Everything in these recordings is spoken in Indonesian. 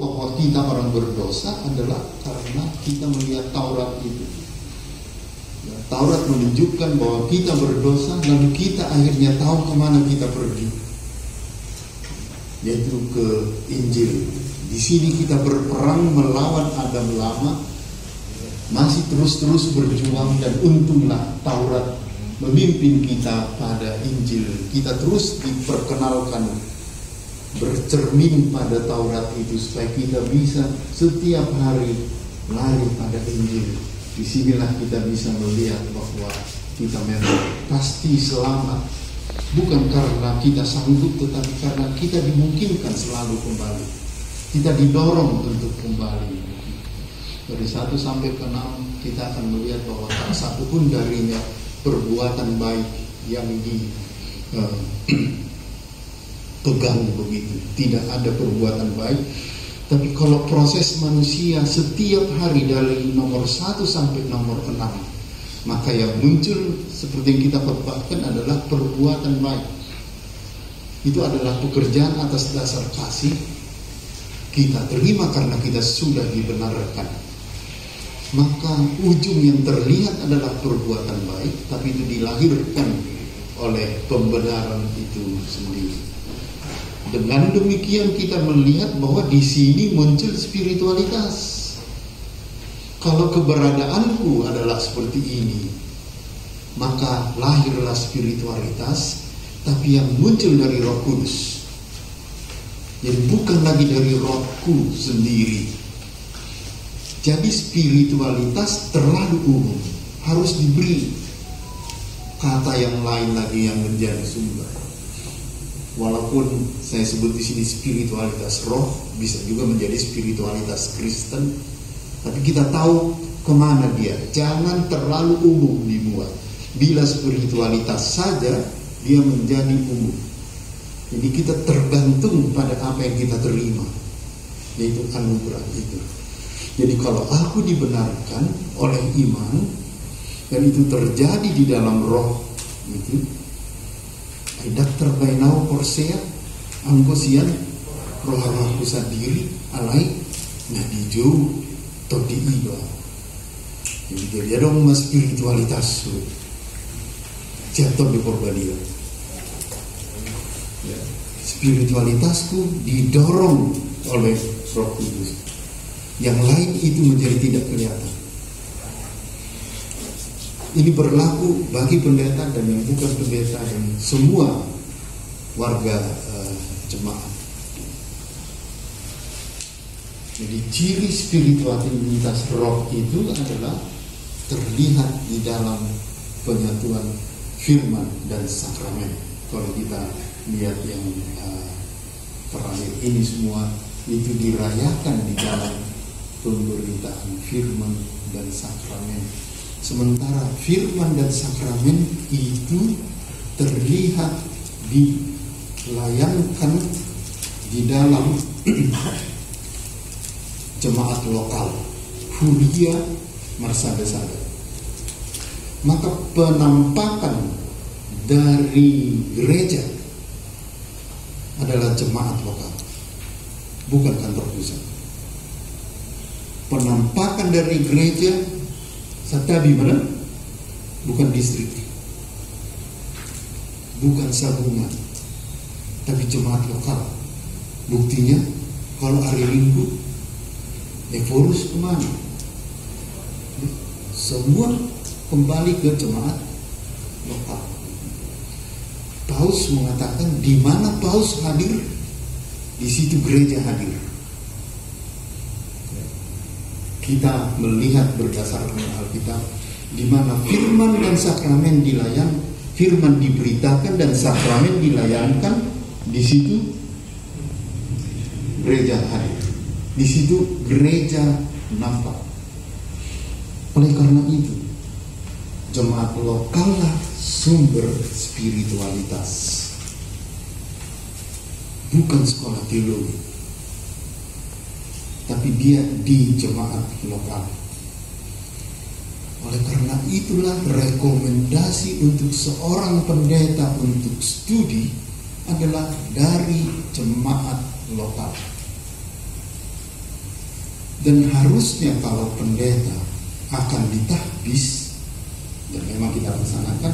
bahwa kita orang berdosa adalah karena kita melihat Taurat itu. Ya, Taurat menunjukkan bahwa kita berdosa, lalu kita akhirnya tahu kemana kita pergi, yaitu ke Injil. Di sini kita berperang melawan Adam lama, masih terus-terus berjuang, dan untunglah Taurat memimpin kita pada Injil. Kita terus diperkenalkan bercermin pada Taurat itu supaya kita bisa setiap hari lari pada Injil. Disinilah kita bisa melihat bahwa kita memang pasti selamat, bukan karena kita sanggup, tetapi karena kita dimungkinkan selalu kembali. Kita didorong untuk kembali. Dari 1 sampai ke 6 kita akan melihat bahwa tak satu pun darinya perbuatan baik yang pegang begitu. Tidak ada perbuatan baik. Tapi kalau proses manusia setiap hari dari nomor 1 sampai nomor 6, maka yang muncul seperti yang kita khotbahkan adalah perbuatan baik. Itu adalah pekerjaan atas dasar kasih. Kita terima karena kita sudah dibenarkan. Maka ujung yang terlihat adalah perbuatan baik, tapi itu dilahirkan oleh pembenaran itu sendiri. Dengan demikian kita melihat bahwa di sini muncul spiritualitas. Kalau keberadaanku adalah seperti ini, maka lahirlah spiritualitas, tapi yang muncul dari Roh Kudus. Jadi bukan lagi dari rohku sendiri. Jadi spiritualitas terlalu umum, harus diberi kata yang lain lagi yang menjadi sumber. Walaupun saya sebut di sini spiritualitas roh, bisa juga menjadi spiritualitas Kristen, tapi kita tahu kemana dia. Jangan terlalu umum dibuat. Bila spiritualitas saja, dia menjadi umum. Jadi kita tergantung pada apa yang kita terima, yaitu anugerah itu. Jadi kalau aku dibenarkan oleh iman, dan itu terjadi di dalam roh itu, Dr. Bainau Korsea Anggosian roh-rohku sendiri alai nadijo todi iba. Jadi dia dong mas spiritualitas jatuh di korbalia. Ya, spiritualitasku didorong oleh Roh Kudus. Yang lain itu menjadi tidak kelihatan. Ini berlaku bagi pendeta dan yang bukan pendeta dan semua warga jemaat. Jadi ciri spiritualitas roh itu adalah terlihat di dalam penyatuan firman dan sakramen. Kalau kita lihat yang terakhir ini semua itu dirayakan di dalam pemberitaan firman dan sakramen. Sementara firman dan sakramen itu terlihat dilayankan di dalam jemaat lokal, Huria Marsada-Sada. Maka penampakan dari gereja adalah jemaat lokal, bukan kantor pusat. Penampakan dari gereja Satabi mana? Bukan distrik, bukan sabungan, tapi jemaat lokal. Buktinya kalau hari Minggu Eforus kemana? Semua kembali ke jemaat lokal. Paus mengatakan di mana Paus hadir, di situ gereja hadir. Kita melihat berdasarkan Alkitab di mana firman dan sakramen dilayan, firman diberitakan dan sakramen dilayankan, di situ gereja hadir. Di situ gereja nampak. Oleh karena itu, jemaat lokallah sumber spiritualitas, bukan sekolah teologi, tapi dia di jemaat lokal. Oleh karena itulah rekomendasi untuk seorang pendeta untuk studi adalah dari jemaat lokal. Dan harusnya kalau pendeta akan ditahbis, dan memang kita laksanakan,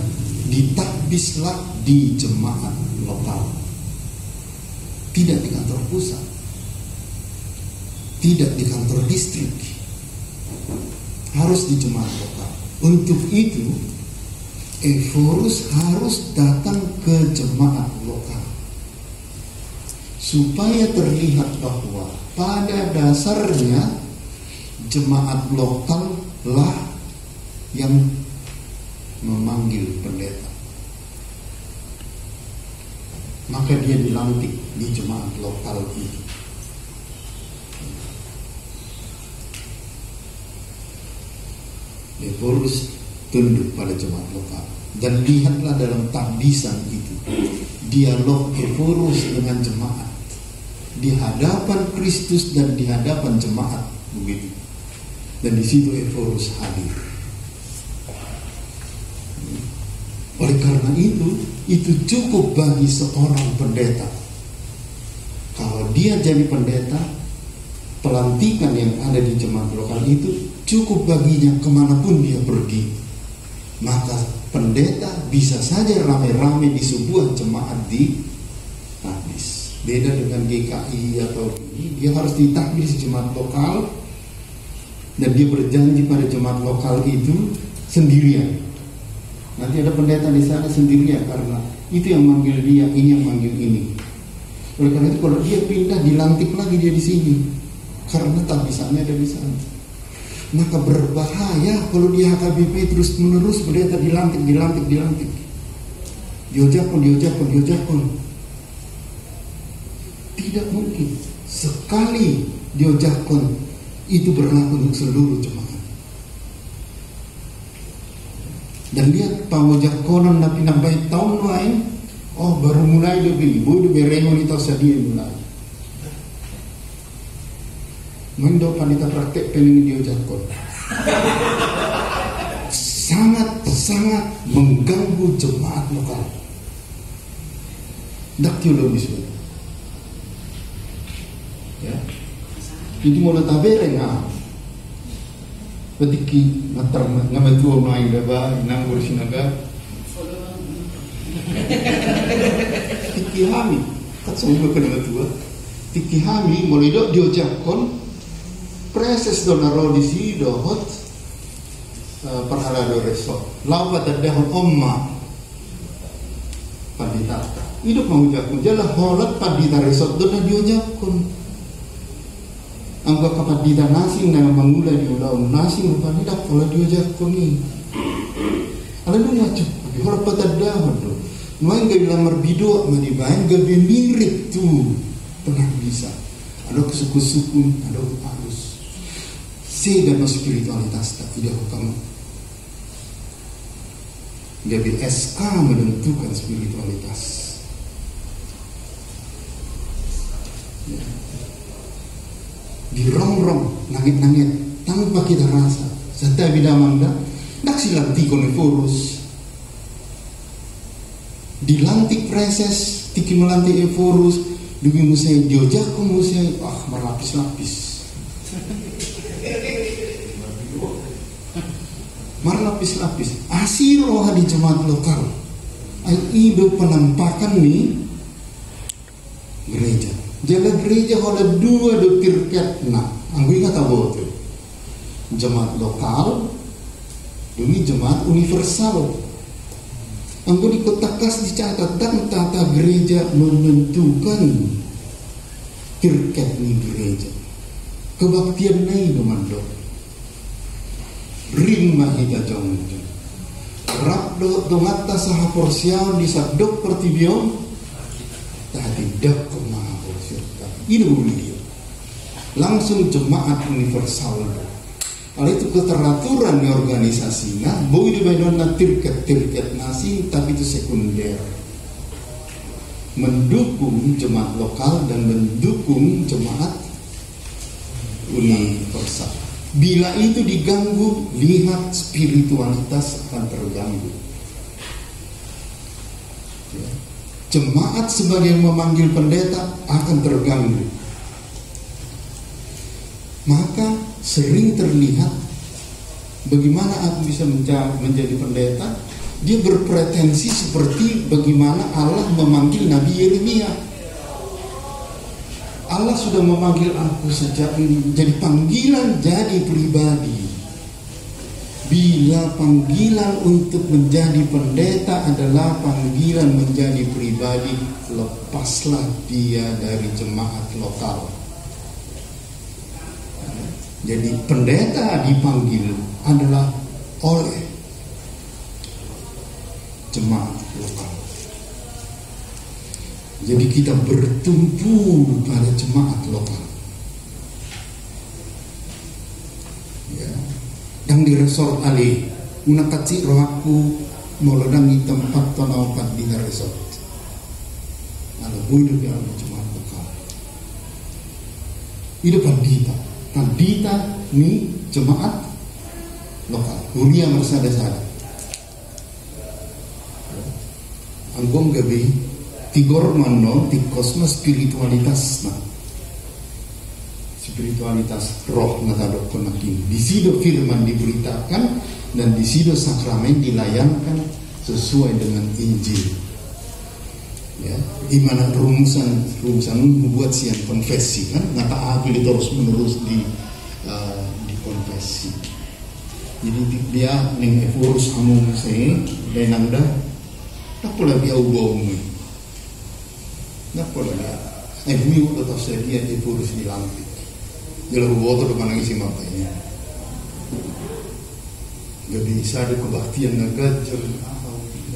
ditahbislah di jemaat lokal, tidak di kantor pusat, tidak di kantor distrik, harus di jemaat lokal. Untuk itu Ephorus harus datang ke jemaat lokal supaya terlihat bahwa pada dasarnya jemaat lokal lah yang memanggil pendeta. Maka dia dilantik di jemaat lokal itu. Ephorus tunduk pada jemaat lokal. Dan lihatlah dalam tahbisan itu, dialog Ephorus dengan jemaat di hadapan Kristus dan di hadapan jemaat, begitu. Dan di situ Ephorus hadir. Oleh karena itu cukup bagi seorang pendeta. Kalau dia jadi pendeta, pelantikan yang ada di jemaat lokal itu cukup baginya kemanapun dia pergi. Maka pendeta bisa saja rame-rame di sebuah jemaat di tahbis. Beda dengan GKI atau ini, dia harus ditahbis di jemaat lokal, dan dia berjanji pada jemaat lokal itu sendirian. Nanti ada pendeta di sana sendirian karena itu yang manggil dia, ini yang manggil ini. Oleh karena itu kalau dia pindah, dilantik lagi dia di sini karena tahbisannya ada di sana. Maka berbahaya kalau di HKBP terus menerus pendeta dilantik. Diojakon. Tidak mungkin. Sekali diojakon, itu berlaku untuk seluruh jemaat. Dan lihat pamojakonan napi nampai tahun lain, baru mulai lebih bodoh berengon itu sadia mulai. Mendo panita praktek pengen diojakon. Sangat mengganggu jemaat lokal. Dakiologis. Ya. Itu mulai tabereng Petiki matar ngabatuo no ay daba nang ursinaga. Tiki hami katsungo ka tua. Tiki hami mulai do diojakon preses donaro di si dohot perhala do resort. Lawa tadahon omma pandita. Hidup maujakon jala holat pandita resort do na diojakon. Angga kapadita nasing na mangula di ulaon nasing upanida pola diojakon ni. Alam mo ngacuk, holat patadahon do. Nuain gak lamar bido manibain gak mirip tu pernah bisa. Ada kesuku-suku, ada harus. Sedang spiritualitas tak tidak kamu. Jadi SK menentukan spiritualitas. Ya. Dirongrong, nangit-nangit tanpa kita rasa. Setiap bidamanda, nak silanti Ephorus. Dilantik preses, tiki melantik Ephorus, demi musai diojakon musai, merlapis-lapis. Marlapis-lapis asiro di jemaat lokal ay ido penampakan nih gereja jala gereja hola dua do tirket na anggo ingat abo tu jemaat lokal demi jemaat universal anggo di kotakas dicatat dan tata gereja menentukan tirket nih gereja kebaktian nai domando ring mahita jong rap do dongata saha porsiaw di sabdok pertibion tadi dak maha porsiaw ini dia langsung jemaat universal kalau itu keteraturan di organisasinya boleh dibayar tirket nasi tapi itu sekunder mendukung jemaat lokal dan mendukung jemaat universal. Bila itu diganggu, lihat spiritualitas akan terganggu. Ya. Jemaat sebagai memanggil pendeta akan terganggu. Maka sering terlihat bagaimana aku bisa menjadi pendeta. Dia berpretensi seperti bagaimana Allah memanggil Nabi Yeremia. Allah sudah memanggil aku sejak ini. Jadi panggilan jadi pribadi. Bila panggilan untuk menjadi pendeta adalah panggilan menjadi pribadi, lepaslah dia dari jemaat lokal. Jadi pendeta dipanggil adalah oleh jemaat lokal. Jadi kita bertumpu pada jemaat lokal. Ya. Yang di resort ali, una kacik rohaku molodangi tempat tonaupat di resort. Kalau hidup yang jemaat lokal. Hidup pandita ni jemaat lokal. Huria marsada-sada. Anggom gabi tigor mano tikosma spiritualitas roh natadok konakin. Di sido firman diberitakan dan di sido sakramen dilayankan sesuai dengan Injil. Ya, dimana rumusan membuat siang konfesi kan, ngata aku terus menerus di konfesi. Jadi dia ning urus amung se denangda tak pula dia ubom. Tak pula mi tetap sedia di urus di lantai. Jalan boto depan lagi si matanya. Gak bisa ada kebaktian naga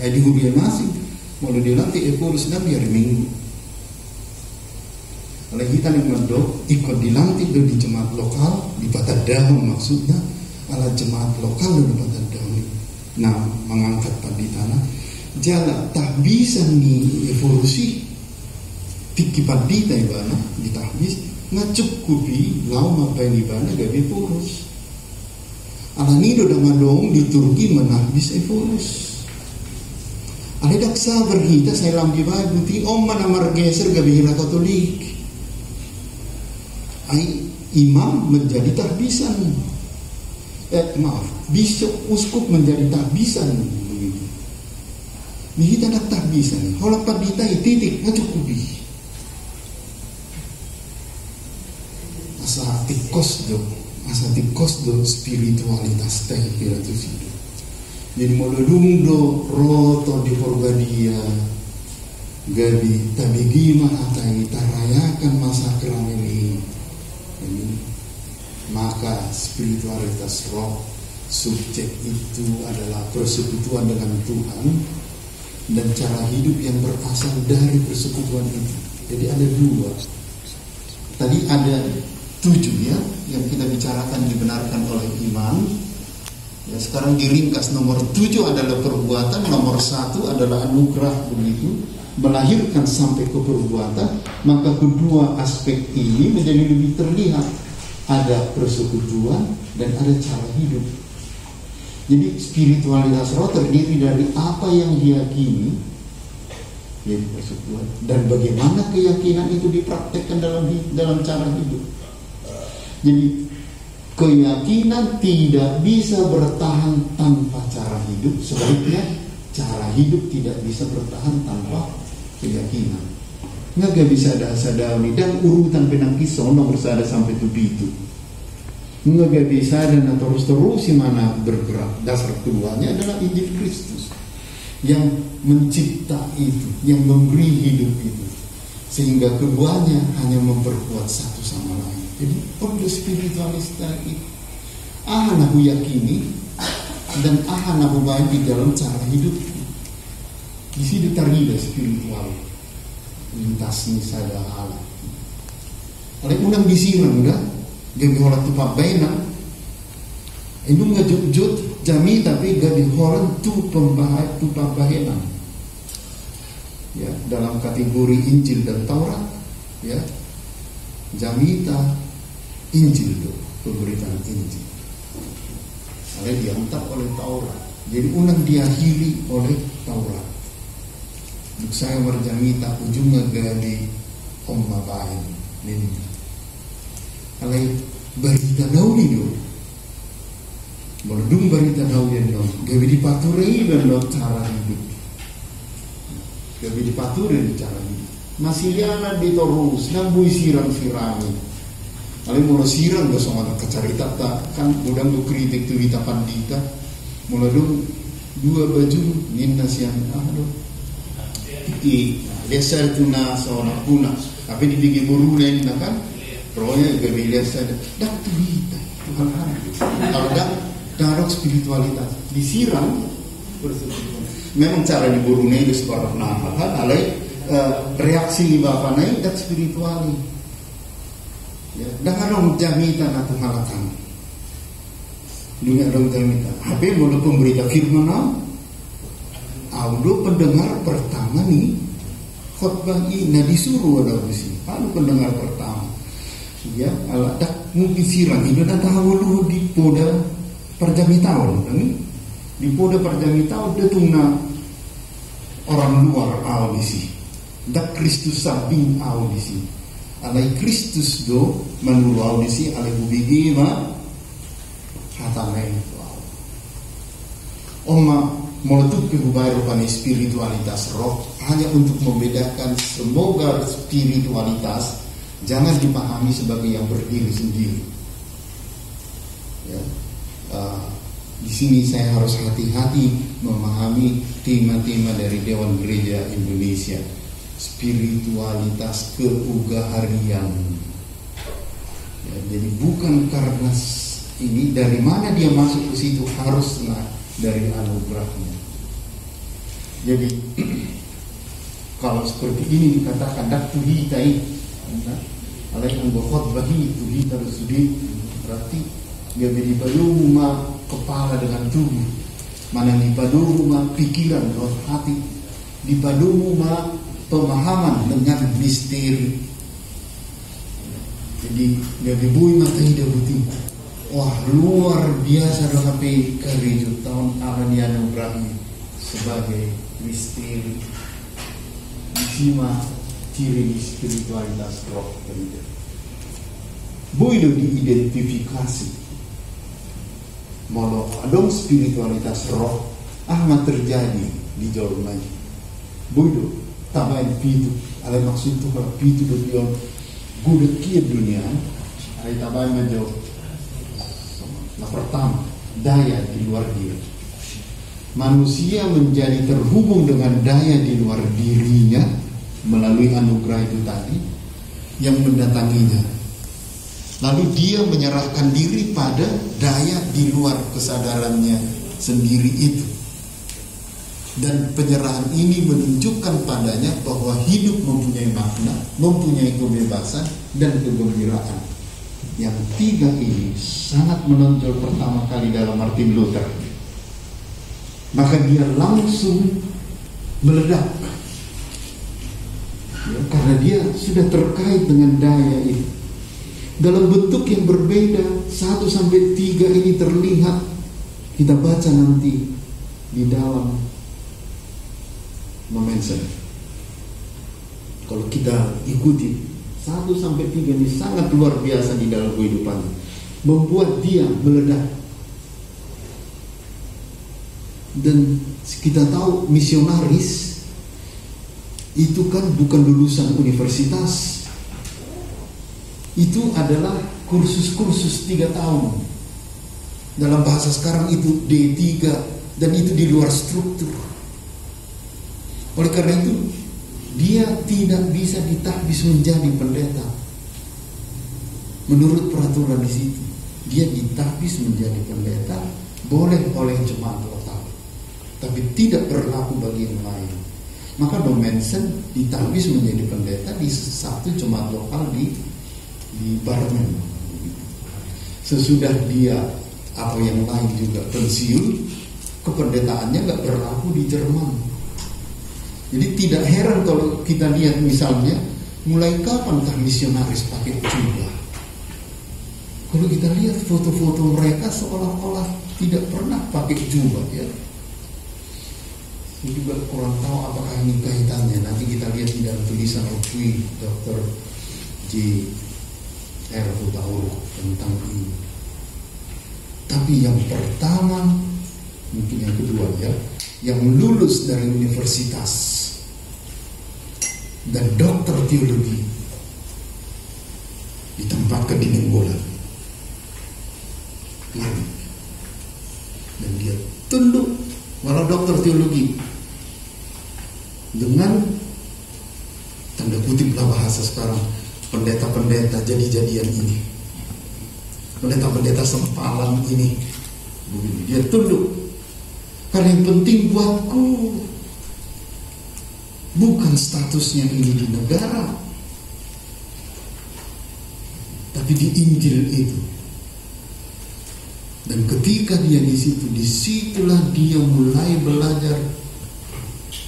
di hurian masih. Mau dia nanti urus nabi hari Minggu. Kalau kita yang mendok ikut dilantik di jemaat lokal di Patadahun maksudnya ala jemaat lokal di Patadahun. Nah mengangkat panditana jala tak bisa nih evolusi tiki pandita ibana ditahbis ngacukupi lau mapain ibana gabi purus. Ala nido damadong di Turki menahbis evolus. Ada daksa berhita saya lambi bagu ti om mana margeser gabi hira Katolik. Ai imam menjadi tahbisan. Bishop uskup menjadi tahbisan begitu. Bihita nak tahbisan. Holak pandita titik ngacukupi. Asa tikos do spiritualitas teh kira tu sido. Jadi molodung do roto di porgadia gabi tabigi mahatai tarayakan masa kelam ini. Maka spiritualitas roh subjek itu adalah persekutuan dengan Tuhan dan cara hidup yang berasal dari persekutuan itu. Jadi ada dua. Tadi ada 7 ya yang kita bicarakan dibenarkan oleh iman. Ya, sekarang diringkas nomor 7 adalah perbuatan, nomor 1 adalah anugerah begitu, melahirkan sampai ke perbuatan. Maka kedua aspek ini menjadi lebih terlihat. Ada persekutuan dan ada cara hidup. Jadi spiritualitas roh terdiri dari apa yang diyakini, yaitu persekutuan, dan bagaimana keyakinan itu dipraktekkan dalam cara hidup. Jadi keyakinan tidak bisa bertahan tanpa cara hidup. Sebaliknya cara hidup tidak bisa bertahan tanpa keyakinan. Nggak bisa ada sadawi dan urutan penang kisah nomor sada sampai itu. Nggak bisa dan terus si mana bergerak. Dasar keduanya adalah Injil Kristus yang mencipta itu, yang memberi hidup itu, sehingga keduanya hanya memperkuat satu sama lain. Jadi perlu spiritualis tadi. Aku yakini dan aku baik di dalam cara hidup. Di sini terlibat spiritual. Lintas ni sada Allah. Oleh unang bisiran enggak, gabi holat tu pabayna. Indung ngajut jami tapi gabi holat tu pabahenan. Ya, dalam kategori Injil dan Taurat, ya. Jamita Injil itu, pemberitaan Injil. Ada diantar oleh Taurat. Jadi unang diakhiri oleh Taurat. Saya berjamita ujungnya gadi omma bahin ini. Kalau berita nauli do. Meledung berita nauli do. Gabi dipaturei dan do cara hidup. Gabi dipaturei cara hidup. Masih liana ditorus, nambui sirang-sirang. Kalau mulai sirang gak sama kecarita tak kan udang do kritik tu kita pandita. Mulai dong dua baju ninna siang aduh. Desa itu na seorang puna, tapi dipikir burunen kan, rohnya juga biasa. Dak tu kita, kalau dak spiritualitas disiram, memang cara diburunen itu seperti apa kan? Alai reaksi bapak naik dak spirituali. Ya, dak orang jamitan atau halakan. Dunia orang jamitan. Apa boleh pemberita firman? Audo pendengar pertama nih khotbah ini disuruh ada besi. Lalu pendengar pertama, ya, ala dak mungkin sirang itu dah tahu lu di poda perjamitau, di poda perjamitau detungna orang luar audisi, dak Kristus samping audisi, alai Kristus do menurut audisi alai bubigi ma kata lain. Oma meletup kehidupan spiritualitas roh hanya untuk membedakan semoga spiritualitas jangan dipahami sebagai yang berdiri sendiri. Ya. Di sini saya harus hati-hati memahami tema-tema dari Dewan Gereja Indonesia. Spiritualitas keugaharian. Ya, jadi bukan karena ini dari mana dia masuk ke situ haruslah dari anugerahnya. Jadi kalau seperti ini dikatakan dak tuhitai, alai anggota bahi tuhita rusudi, berarti dia beripadu ma kepala dengan tubuh, mana dipadu ma pikiran dan hati, dipadu ma pemahaman dengan misteri. Jadi dia dibui mata hidup betul. Wah luar biasa dalam kerja tahun Allah dia anugerahnya sebagai misteri. Sima ciri spiritualitas roh kerja. Boido diidentifikasi. Malah adong spiritualitas roh ahmad terjadi di Jormai. Boido tambahin pitu. Ada maksud itu kalau pitu dokion gudeg kia dunia. Ada tambahin menjauh. Nah, pertama, daya di luar diri. Manusia menjadi terhubung dengan daya di luar dirinya melalui anugerah itu tadi yang mendatanginya. Lalu dia menyerahkan diri pada daya di luar kesadarannya sendiri itu. Dan penyerahan ini menunjukkan padanya bahwa hidup mempunyai makna, mempunyai kebebasan dan kegembiraan. Yang tiga ini sangat menonjol pertama kali dalam Martin Luther. Maka dia langsung meledak. Ya, karena dia sudah terkait dengan daya itu. Dalam bentuk yang berbeda, 1-3 ini terlihat. Kita baca nanti di dalam Momensen. Kalau kita ikuti 1-3 ini sangat luar biasa di dalam kehidupan, membuat dia meledak. Dan kita tahu misionaris itu kan bukan lulusan universitas, itu adalah kursus-kursus 3 tahun. Dalam bahasa sekarang itu D3, dan itu di luar struktur. Oleh karena itu dia tidak bisa ditahbis menjadi pendeta. Menurut peraturan di situ, dia ditahbis menjadi pendeta boleh oleh jemaat lokal, tapi tidak berlaku bagi yang lain. Maka Domensen ditahbis menjadi pendeta di satu jemaat lokal di Barmen. Sesudah dia atau yang lain juga pensiun, kependetaannya nggak berlaku di Jerman. Jadi tidak heran kalau kita lihat misalnya mulai kapankah misionaris pakai jubah. Kalau kita lihat foto-foto mereka seolah-olah tidak pernah pakai jubah ya. Saya juga kurang tahu apakah ini kaitannya. Nanti kita lihat di dalam tulisan Dr. J.R. Hutauru tentang Tapi yang pertama, mungkin yang kedua ya, yang lulus dari universitas dan dokter teologi ditempatkan di Nenggolan. Dan dia tunduk, walau dokter teologi, dengan tanda kutip lah bahasa sekarang, pendeta-pendeta jadi-jadian ini, pendeta-pendeta sempalan ini, begini, dia tunduk. Karena yang penting buatku bukan statusnya ini di negara, tapi di Injil itu. Dan ketika dia di situ, disitulah dia mulai belajar,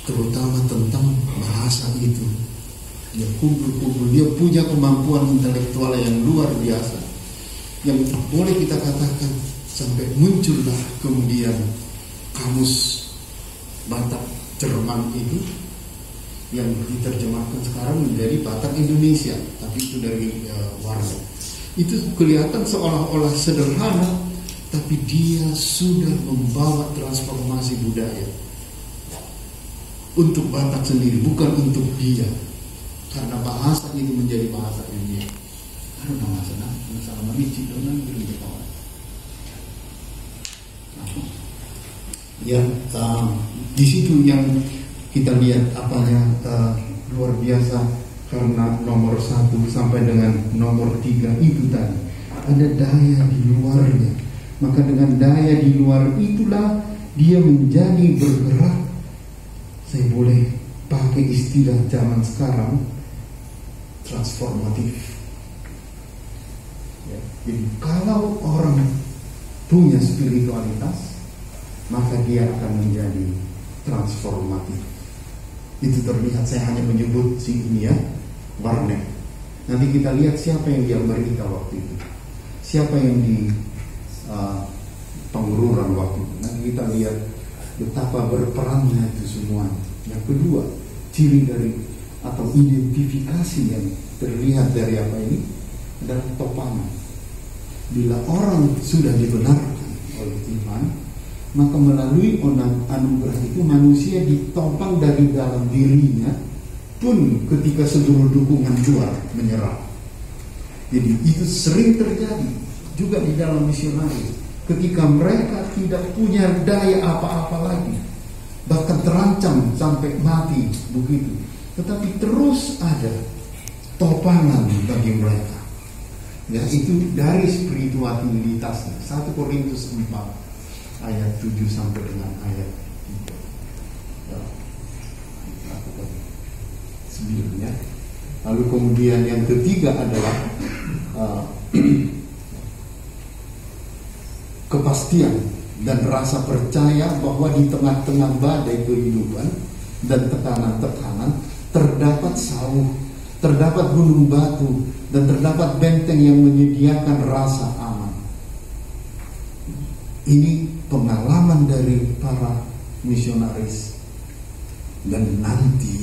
terutama tentang bahasa itu. Dia kumpul-kumpul, dia punya kemampuan intelektual yang luar biasa, yang boleh kita katakan sampai muncullah kemudian kamus Batak Jerman itu, yang diterjemahkan sekarang menjadi Batak Indonesia, tapi itu dari warna. Itu kelihatan seolah-olah sederhana, tapi dia sudah membawa transformasi budaya untuk Batak sendiri, bukan untuk dia. Karena bahasa itu menjadi bahasa dia. Karena masalah menici dengan diri kawan. Ya, di situ yang kita lihat apanya luar biasa, karena nomor 1 sampai dengan nomor 3 itu tadi ada daya di luarnya. Maka dengan daya di luar itulah dia menjadi bergerak. Saya boleh pakai istilah zaman sekarang, transformatif. Ya, jadi kalau orang punya spiritualitas, maka dia akan menjadi transformatif. Itu terlihat, saya hanya menyebut si ini ya, Warnek. Nanti kita lihat siapa yang dia berita waktu itu, siapa yang di pengururan waktu itu. Nanti kita lihat betapa berperannya itu semua. Yang kedua, ciri dari atau identifikasi yang terlihat dari apa ini adalah topangan. Bila orang sudah dibenarkan oleh Tuhan, maka melalui anugerah itu manusia ditopang dari dalam dirinya pun ketika seluruh dukungan luar menyerah. Jadi itu sering terjadi juga di dalam misionaris, ketika mereka tidak punya daya apa-apa lagi, bahkan terancam sampai mati begitu, tetapi terus ada topangan bagi mereka. Ya, itu dari spiritualitasnya. 1 Korintus 4 ayat 7 sampai dengan ayat 9 ya. Lalu kemudian yang ketiga adalah kepastian dan rasa percaya bahwa di tengah-tengah badai kehidupan dan tekanan-tekanan terdapat sauh, terdapat gunung batu, dan terdapat benteng yang menyediakan rasa aman. Ini pengalaman dari para misionaris dan nanti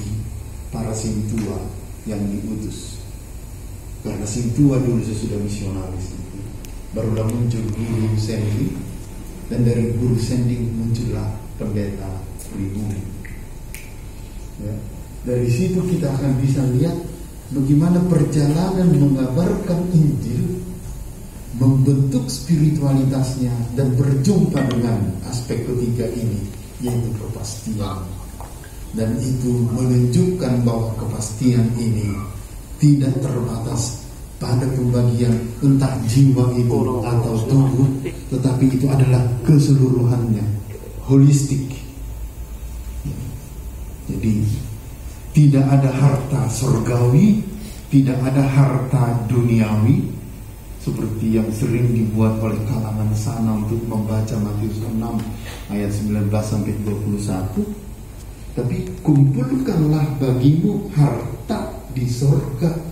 para sintua yang diutus. Karena sintua dulu sesudah misionaris itu barulah muncul guru sending, dan dari guru sending muncullah pendeta pribumi. Ya, dari situ kita akan bisa lihat bagaimana perjalanan mengabarkan Injil membentuk spiritualitasnya dan berjumpa dengan aspek ketiga ini, yaitu kepastian. Dan itu menunjukkan bahwa kepastian ini tidak terbatas pada pembagian entah jiwa itu atau tubuh, tetapi itu adalah keseluruhannya, holistik. Jadi tidak ada harta surgawi, tidak ada harta duniawi seperti yang sering dibuat oleh kalangan sana untuk membaca Matius 6 ayat 19 sampai 21. Tapi kumpulkanlah bagimu harta di surga.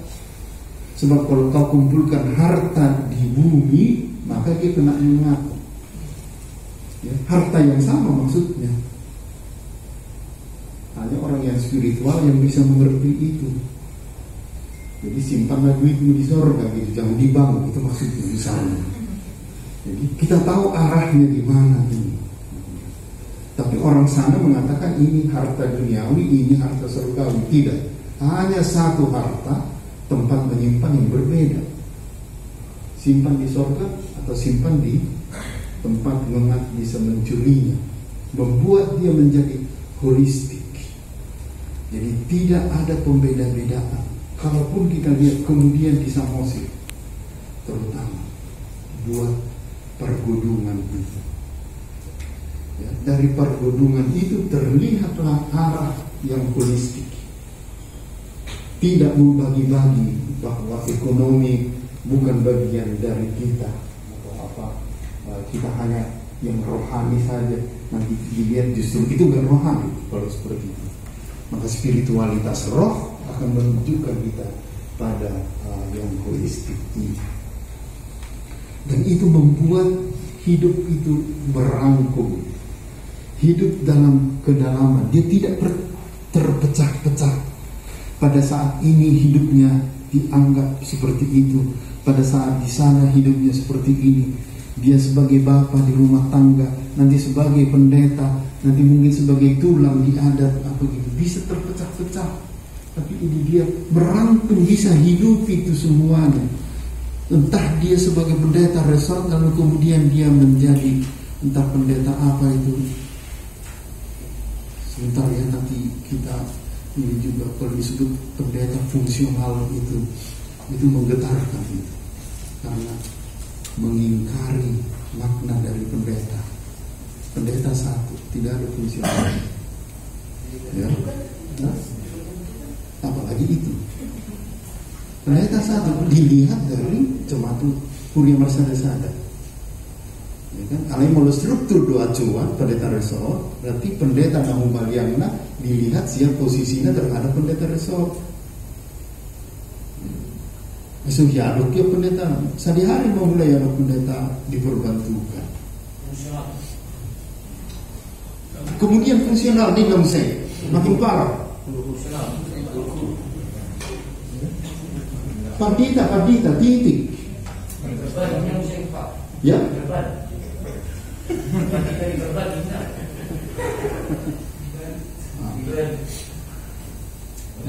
Sebab kalau kau kumpulkan harta di bumi, maka dia kena mengaku. Ya, harta yang sama maksudnya. Hanya orang yang spiritual yang bisa mengerti itu. Jadi simpanlah duitmu di surga gitu, jangan di bank, itu maksudnya misalnya. Jadi kita tahu arahnya di mana ini. Tapi orang sana mengatakan ini harta duniawi, ini harta surgawi. Tidak. Hanya satu harta, tempat menyimpan yang berbeda. Simpan di surga atau simpan di tempat mengat bisa mencurinya. Membuat dia menjadi holistik. Jadi tidak ada pembeda-bedaan. Kalaupun kita lihat kemudian di Samosir, terutama buat pergodongan itu. Ya, dari pergodongan itu terlihatlah arah yang holistik. Tidak membagi-bagi bahwa ekonomi bukan bagian dari kita atau apa, kita hanya yang rohani saja. Nanti dilihat justru itu bukan rohani kalau seperti itu. Maka spiritualitas roh akan menunjukkan kita pada yang holistik ini. Dan itu membuat hidup itu merangkum, hidup dalam kedalaman. Dia tidak terpecah-pecah. Pada saat ini hidupnya dianggap seperti itu, pada saat di sana hidupnya seperti ini. Dia sebagai bapa di rumah tangga, nanti sebagai pendeta, nanti mungkin sebagai tulang di adat apa gitu. Bisa terpecah-pecah. Tapi ini dia merangkum, bisa hidup itu semuanya. Entah dia sebagai pendeta resort, lalu kemudian dia menjadi entah pendeta apa itu. Sebentar ya, nanti kita ini juga kalau disebut pendeta fungsional itu menggetarkan itu. Karena mengingkari makna dari pendeta. Pendeta satu, tidak ada fungsional. Ya. Nah, apalagi itu. Pendeta satu dilihat dari Cematu Kuria Marsada Sada. Ya kan? Kalau mau struktur doa cuan pendeta resort, berarti pendeta Nahumaliangna dilihat siap posisinya terhadap pendeta resort. Besok ya aduk ya pendeta. Sehari-hari mau mulai aduk pendeta diperbantukan. Kemudian fungsional di dalam saya makin parah. Pandita titik. Ya.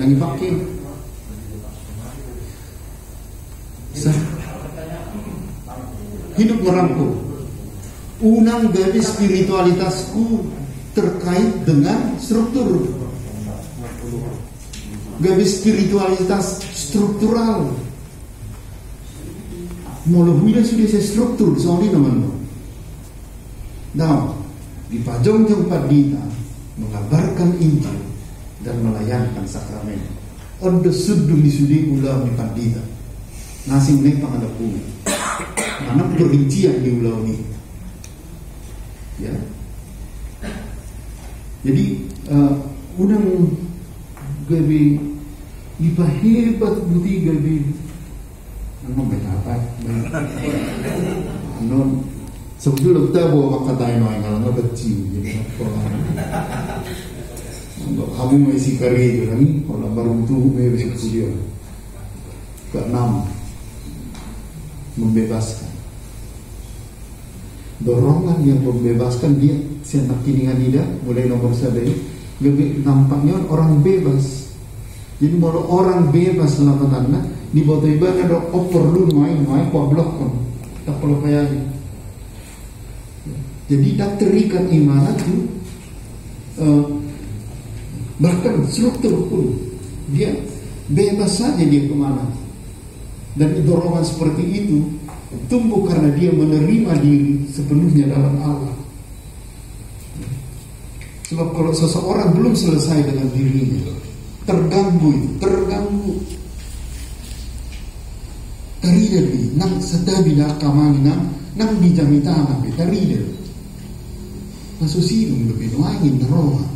Yang dipakai hidup merangkum. Unang dari spiritualitasku terkait dengan struktur. Garis spiritualitas struktural. Mulai sudah saya struktur soalnya teman-teman. Nah, di Pajong Tempat Dita mengabarkan Injil dan melayankan sakramen. Odo sudu disudi ulau di Pandita. Nasi nepang ada bunga. Mana perincian di ulau ini. Ya. Jadi udang gabi lipa hebat buti gabi. Ano apa? Ano sebelum kita bawa kata ini orang nggak kecil. Jadi apa? Kamu masih kari itu nih. Kalau baru itu masih kuliah. Keenam, membebaskan. Dorongan yang membebaskan dia senak kiningan ida mulai nomor 1 nampaknya orang bebas. Jadi kalau orang bebas lakukannya di bawah ibadah ada perlu main kok blok kan tak perlu kayak jadi tak terikat iman itu bahkan struktur pun dia bebas saja dia kemana. Dan dorongan seperti itu tumbuh karena dia menerima diri sepenuhnya dalam Allah. Sebab kalau seseorang belum selesai dengan dirinya, terganggu. Tarida bi nang sadabi na kamani nang bijamita na bi tarida. Masusidong lebih nuangin roha.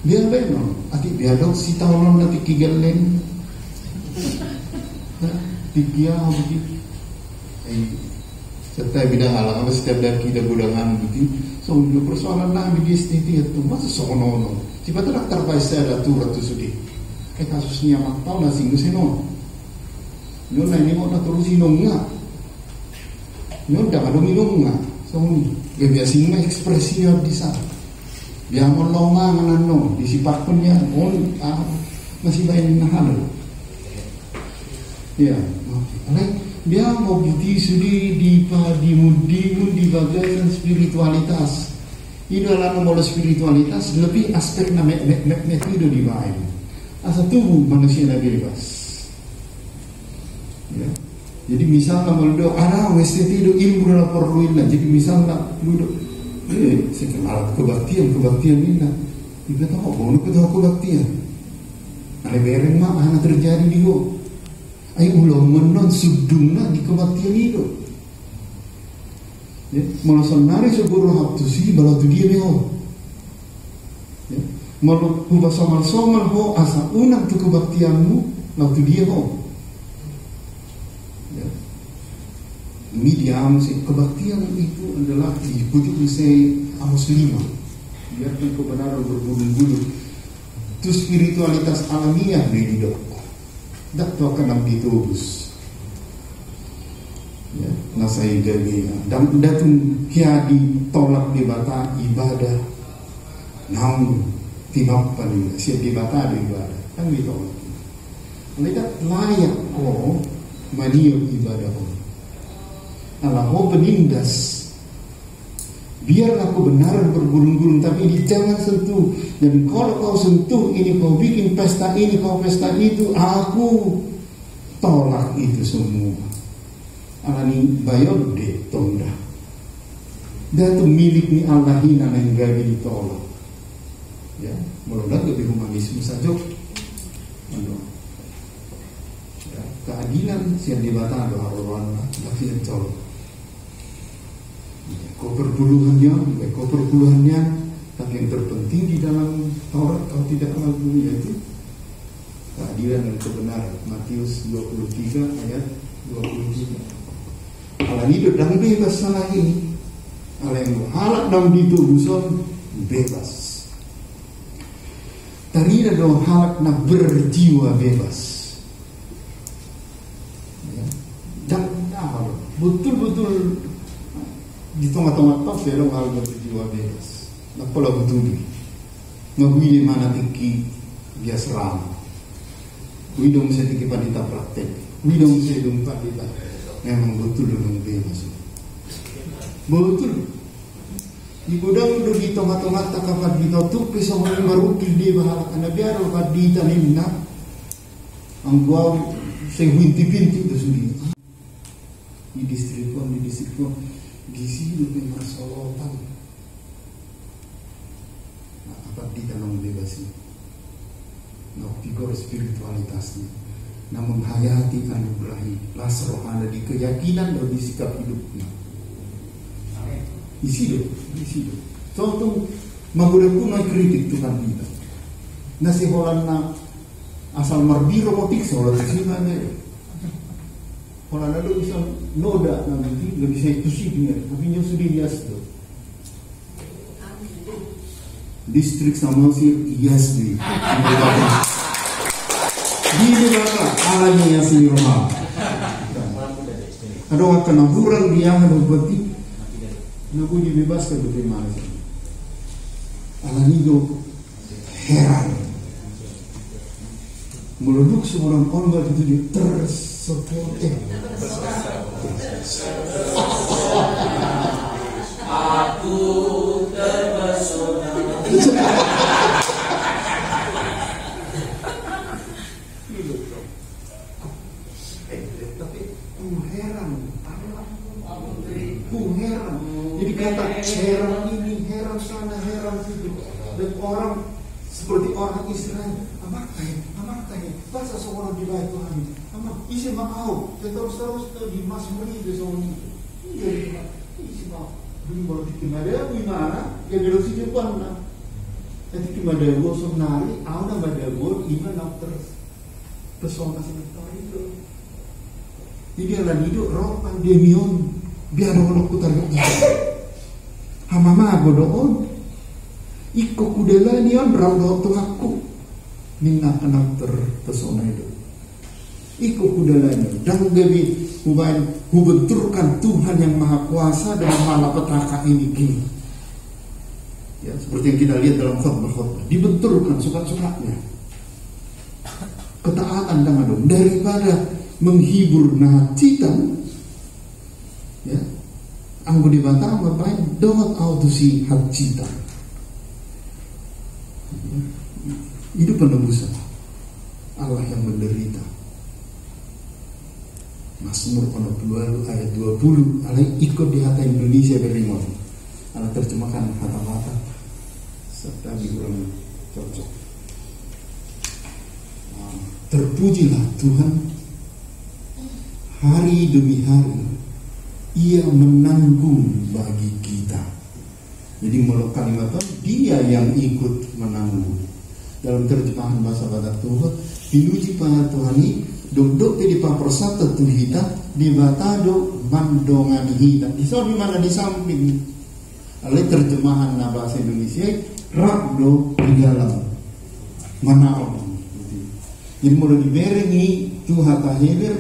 Dia benar, ati dia dok si tahun nanti kigalen. Tiga begitu. Setiap bidang alam, setiap dari kita budangan begitu. So persoalan nabi di sini itu masa sono. Tiba tak terbaik saya ada turat tu sudi. Kasusnya mak tahu nasi gusinon. Nona ini mau terus inongnya. Nyodang ada minum nggak? Soni, biasanya mah ekspresinya di sana. Dia mau loma nganano, disipakunnya, masih banyak hal. Ya, dia mau bukti sudi di bagaikan spiritualitas. Ini adalah nomor spiritualitas lebih aspek metode di bawah. Asal tubuh manusia bebas. Ya. Jadi misalnya kalau ada mesti tidur ilmu dalam perluin lah. Jadi misalnya duduk, sekenal kebaktian ini lah. Kita tahu, boleh kita tahu kebaktian. Ada bereng mah hanya terjadi di go. Ayo ulang menon sudungna di kebaktian itu. Ya, malah senari sebelum waktu sih balau tu dia meho. Ya, malah hubah somal ho asa unang tu kebaktianmu, waktu dia ho. Mediam kebaktian itu adalah diikuti oleh muslimah. Biarkan kebenaran berbulu-bulu. Itu spiritualitas alamiah dari hidup. Tak tahu akan ditubus. Ya, nasai galia. Dan datang kia ditolak di bata ibadah. Namun timapan siap di bata ada ibadah. Kan ditolak. Mereka layak maniu ibadah. Allah penindas. Biarlah kebenaran bergulung-gulung, tapi ini jangan sentuh. Dan kalau kau sentuh ini, kau bikin pesta ini, kau pesta itu, aku tolak itu semua. Allah ni bayon de tonda. Dan itu milik ni Allah hina yang gak ditolak. Ya, meludak lebih humanisme saja. Ya, keadilan siang dibata ada haruan, tapi yang colok. Keperpuluhannya, tapi yang terpenting di dalam Taurat kau tidak mengakui yaitu keadilan dan kebenaran. Matius 23 ayat 23. Kalau ini dan bebas salah ini, kalau yang halak dan ditubuson bebas. Tarina dong halak na berjiwa bebas. Ya. Dan betul-betul di tengah-tengah tas dia dong hal berjiwa bebas. Nak pola betul. Ngagui mana tiki dia seram. Kui dong saya tiki pandita praktek. Kui dong saya dong pandita. Memang betul dong bebas. Betul. Ibu dong do di tengah-tengah tak kapan ditutup pisau marukil dia bahalak anda biar kalau di tanimna. Angguau saya binti-binti itu sendiri. Di distrik gizi itu memang solotan. Nah, apa di dalam bebas ini? Nah, figur spiritualitasnya. Nah, menghayati anugerah las rohana di keyakinan dan di sikap hidupnya. Isi do. Contoh, magudah punai kritik Tuhan kita. Nasi holana asal marbiro motik soal simanya. Holana do bisa noda nanti lebih saya tusinya, tapi nyo sudah bias do. Distrik sama sih yes di. Di mana alanya yang sini rumah. Ada waktu naburan dia ada berarti. Nabu dibebaskan dari mana sih? Alanido heran. Meluduk seorang orang itu dia tersopor. Aku terpesona. Tapi heran. Heran. Jadi kata heran ini, heran sana, heran situ. Dan orang seperti orang Israel, amat bahasa seorang di bawah Tuhan. Amat isi makau, terus di Mazmur itu seorang itu. Iya, isi makau. Belum ada gimana? Ya dulu sih depan lah. Tapi cuma ada gua sonari, ada gua iman terus pesona sebentar itu. Jadi ala hidup roh pandemion. Biar orang putar hamama godoon iko kudela nion berau tengahku minna kenal terpesona itu Ikut kudalanya dan gabi ku benturkan Tuhan yang Maha Kuasa dengan malapetaka ini gini. Ya, seperti yang kita lihat dalam khotbah-khotbah, dibenturkan suka-sukanya. Ketaatan dengan daripada menghibur nacitan, ya, anggo dibantah ngapain? Dongot autusi hacitan. Hidup penebusan Allah yang menderita. Mazmur 2 ayat 20 alai ikut di hata Indonesia berimon. Ala terjemahkan kata-kata serta diulang cocok. Terpujilah Tuhan, hari demi hari Ia menanggung bagi kita. Jadi menurut kalimat Dia yang ikut menanggung. Dalam terjemahan bahasa Batak Tuhan, diuji pada Tuhan ini duduk di persatu tu kita di batado mandongan kita. Iso di mana di samping. Oleh terjemahan bahasa Indonesia, rakdo di dalam manaon. Jadi mulai diberengi tu hata heber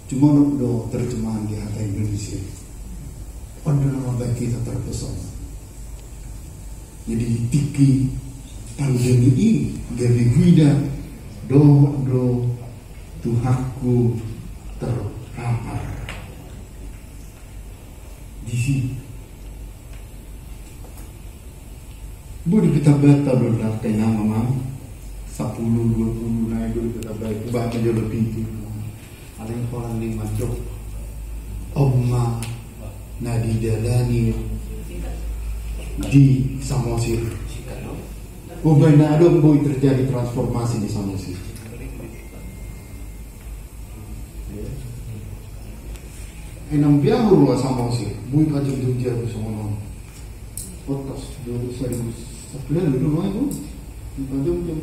cuma do terjemahan di hata Indonesia. Pada nama baik kita terpesona. Jadi tiki pandemi ini dari vida do Tuhanku terkapar di sini. Boleh kita baca dulu daftar nama 10-20 naik dulu kita baca dulu pintu. Ada yang orang 5 jok. Omma nadidalani di Samosir. Benar boy terjadi transformasi di Samosir. Enam biahu ruas Samosir. Boy kajik dunia bersama podcast 2011 dulu itu. Jam.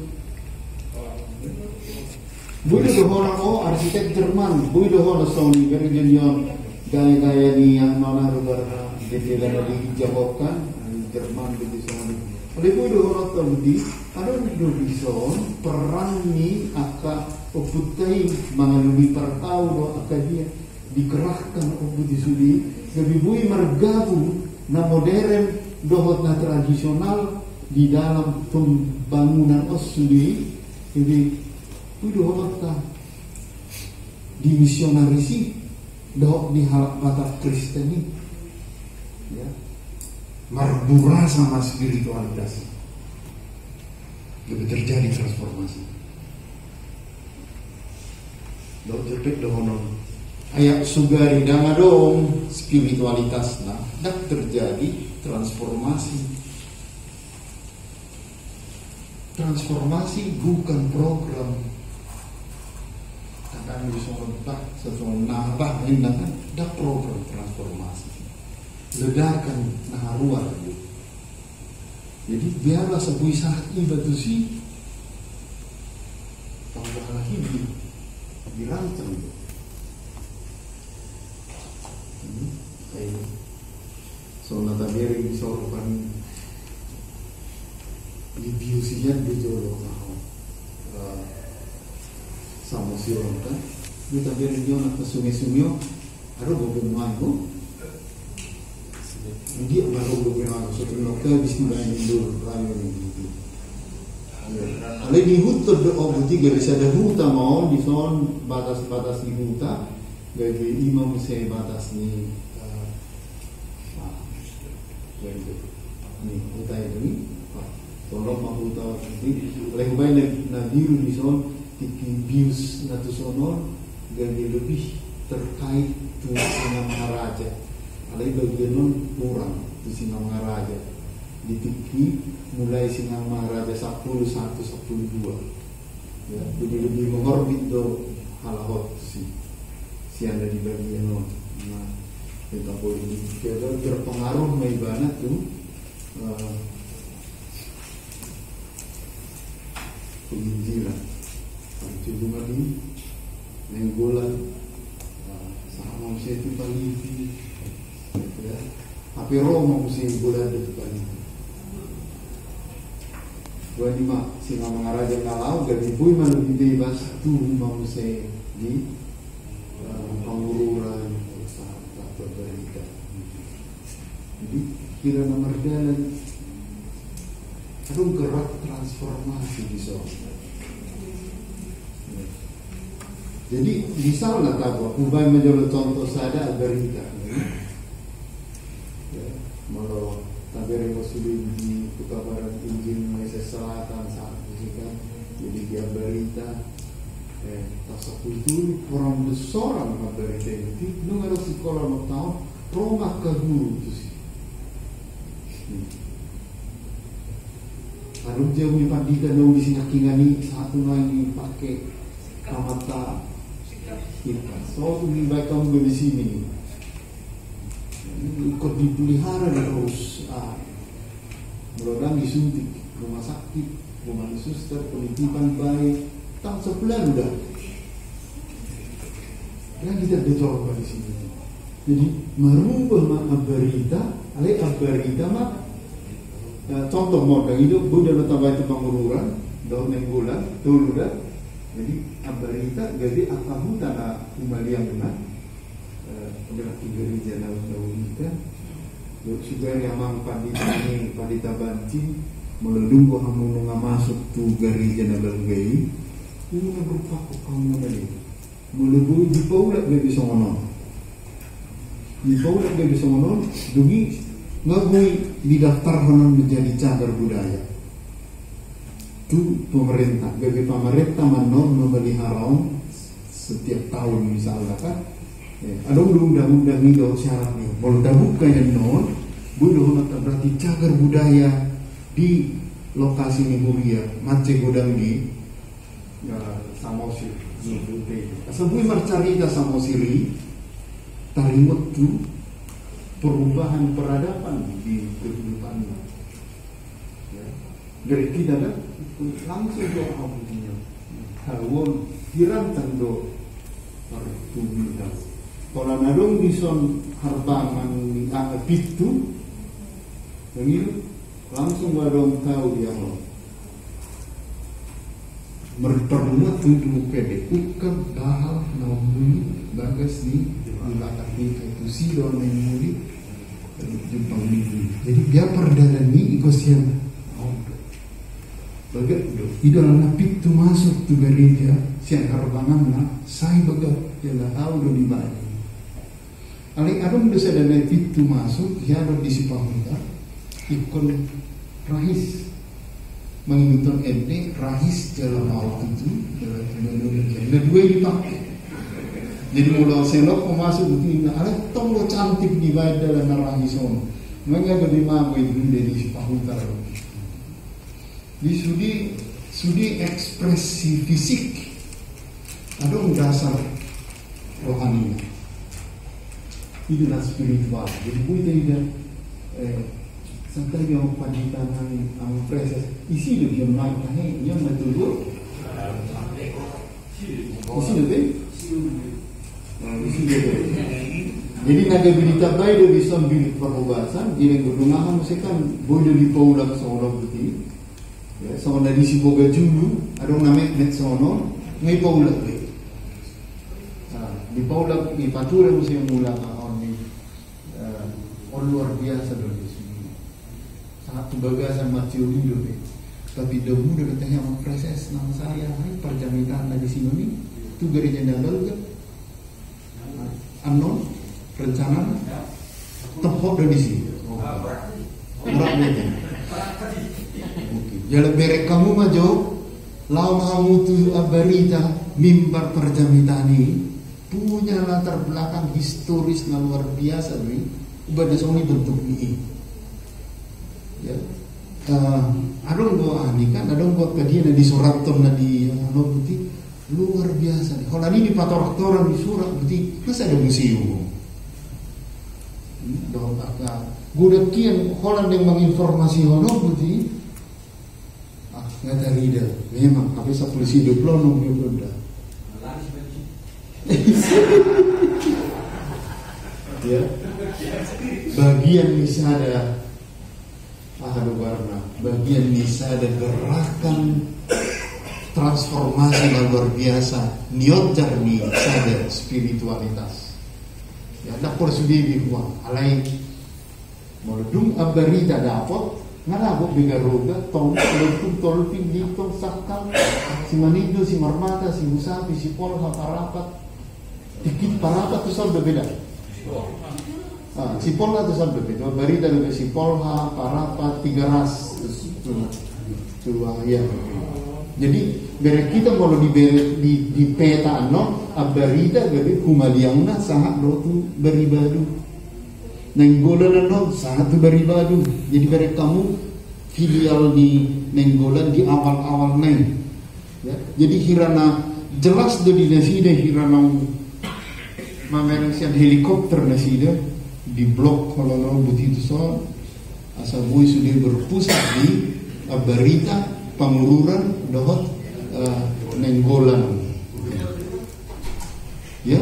Boy dah orang arsitek Jerman. Boy dah orang Sony Bergenion. Gaya-gaya ni yang mana rugarna dia dijawabkan Jerman begitu Sony. Oleh boy dah orang terbudi. Ada bison perang ni akan oputai mengalami pertau do akan dia dikerahkan oputi sudi. Jadi boy mergabung na modern dohot na tradisional di dalam pembangunan sudi. Jadi dohot ta di misionarisi dohot di hal batak Kristen ini, ya, marbura sama spiritualitas. Jadi terjadi transformasi. Dohot jepit dohonon ayak sugari dangadong spiritualitas nah dak terjadi transformasi. Transformasi bukan program. Akan disobat sesuatu nambah ini kan dak program transformasi. Ledakan naharuan. Jadi biarlah sebuah saat batu si tambah lagi dirancang. So natabiri sopan dibiusinya dijolo sama siron kan natabiri dia nak sungai-sungai ada bagaimana ko dia baru bagaimana setelah ke bismillah dulu lalu itu ale di hutan do obuti bisa ada hutan mau di son batas-batas di hutan bagi imam saya batas ni ni hutan ini tolong mampu tahu nanti oleh kebanyakan nabiru di son bius natu sonor gani lebih terkait dengan Singa Maharaja. Ada bagian non kurang di Singa Maharaja. Ditiki mulai Singa Maharaja 10-1, 10-2. Ya, jadi lebih mengorbit do halahot si ada di bagian non. Nah, kita boleh kita berpengaruh meibana tuh penginjilan. Cuma ini menggolan sama manusia itu paling ya. Tapi Roma mesti golan itu paling. Dua lima Singa Maharaja kalau dari bui malu bebas tu manusia di Pangururan tak berberita. Jadi kira nomor jalan ada gerak transformasi di sana. Jadi misalnya tahu, ubah menjadi contoh saja berita. Kalau tabere sudah di Kutabaran Injil Malaysia Selatan saat itu kan, jadi dia berita tasaku itu orang besar berita itu, nunggu sekolah mau tahu, rumah ke guru itu sih. Kalau jauh di pandita dong di sini kingani satu lagi pakai kamata kita, so lebih baik kamu di sini. Ikut dipelihara terus, mudah-mudahan disuntik, rumah sakit, rumah suster, penitipan baik, tahun sebulan udah. Yang kita betul di sini. Jadi merubah berita, berita mah. Contoh modal itu Buddha tambah itu Pangururan, daun yang bulan, dulu dah. Jadi berita, jadi apa tanah kembali yang benar. Adalah gereja daun kita. Sudah yang mang pandita banci melendung ko hamun nga masuk tu gereja na balgay. Ini berupa kamu tadi. Melebu di paulat gak bisa ngono. Di paulat gak bisa ngono. Dugi ngagui didaftarkan menjadi cagar budaya. Itu pemerintah. Bagi pemerintah manor memelihara setiap tahun misalnya kan. Ada undang-undang ini syaratnya. Kalau tak buka yang non, bodoh tak berarti cagar budaya di lokasi Nigeria, macam godang di Samosir. Sebelum bercerita Samosiri, tarimut tu perubahan peradaban di kehidupannya. Dari kita dah langsung doa begini. Hawon hirantang do pertubihan. Kalau nadong dison harbangan pitu, begitu langsung badong tahu dia mau. Merperluat tujuh pede, ukam bahal namun bagas ni belakang itu si don muli Jepang ini. Jadi dia perdana ni ikosian. Bagat do, idola pitu masuk tu gereja, siang harbangan na, saya bagat ialah tahu do di bawah. Alih adong dosa dan itu masuk, dia ada di Sipahunta, ikon rahis, menguntun ente rahis dalam awal itu, dalam dua dipakai. Jadi mulai selok masuk begini, alih tolong cantik di bawah dalam rahis on, mereka berdua itu dari Sipahunta. Di sudi ekspresi fisik, adong dasar rohani. Itulah spiritual. Jadi kita tidak sampai yang panditan ang proses isi tu yang lain ni yang betul. Isi tu isi tu. Jadi naga berita baik dia bisa bilik perubatan. Jadi gunungan mesti kan boleh dipaulak seorang bukti. Ya, seorang dari si boga julu ada namanya net sono ngai paulak. Di paulak di patura mesti mula luar biasa dong di sini. Sangat bagasan Matthew hidup. Tapi dahulu dia katanya sama proses nama saya, perjaminan di sini itu gereja dalam kan. Anon rencana tempat di sini. Berat betul. Jalan berek kamu maju, lau kamu tu berita mimbar perjaminan ini punya latar belakang historis yang luar biasa nih. Ibadah soni bentuk ini, ya. Adong go ani kan, adong go kajian di Suratom di putih luar biasa nih. Kalau ini pator-patoran di surat putih, masa ada museum. Dong agak, guna kian Holland yang menginformasi putih, nggak tadi dah. Memang, tapi sa polisi diploma dia benda. Ya. Bagian misada warna, bagian misada gerakan transformasi luar biasa niot jarni sadar spiritualitas ya dapur sudi bihuang alai molodung abarita dapat ngarabok bigaroga tong tolping ditong sakal si manido si marmata si musapi si polha parapat dikit parapat tu soal berbeda si polha tu soal berbeda barita lebih si polha parapat tiga ras tu ya. Jadi bere kita kalau di peta no abarida bere kumaliangna sangat lotu beribadu. Nenggolan no sangat beribadu. Jadi bere kamu filial di Nenggolan di awal-awal neng. Ya. Jadi hirana jelas do di nasida hirana mamerisian helikopter nasida di blok kalau no begitu so asabui sudah berpusat di abarita Pangururan dohot Nenggolan ya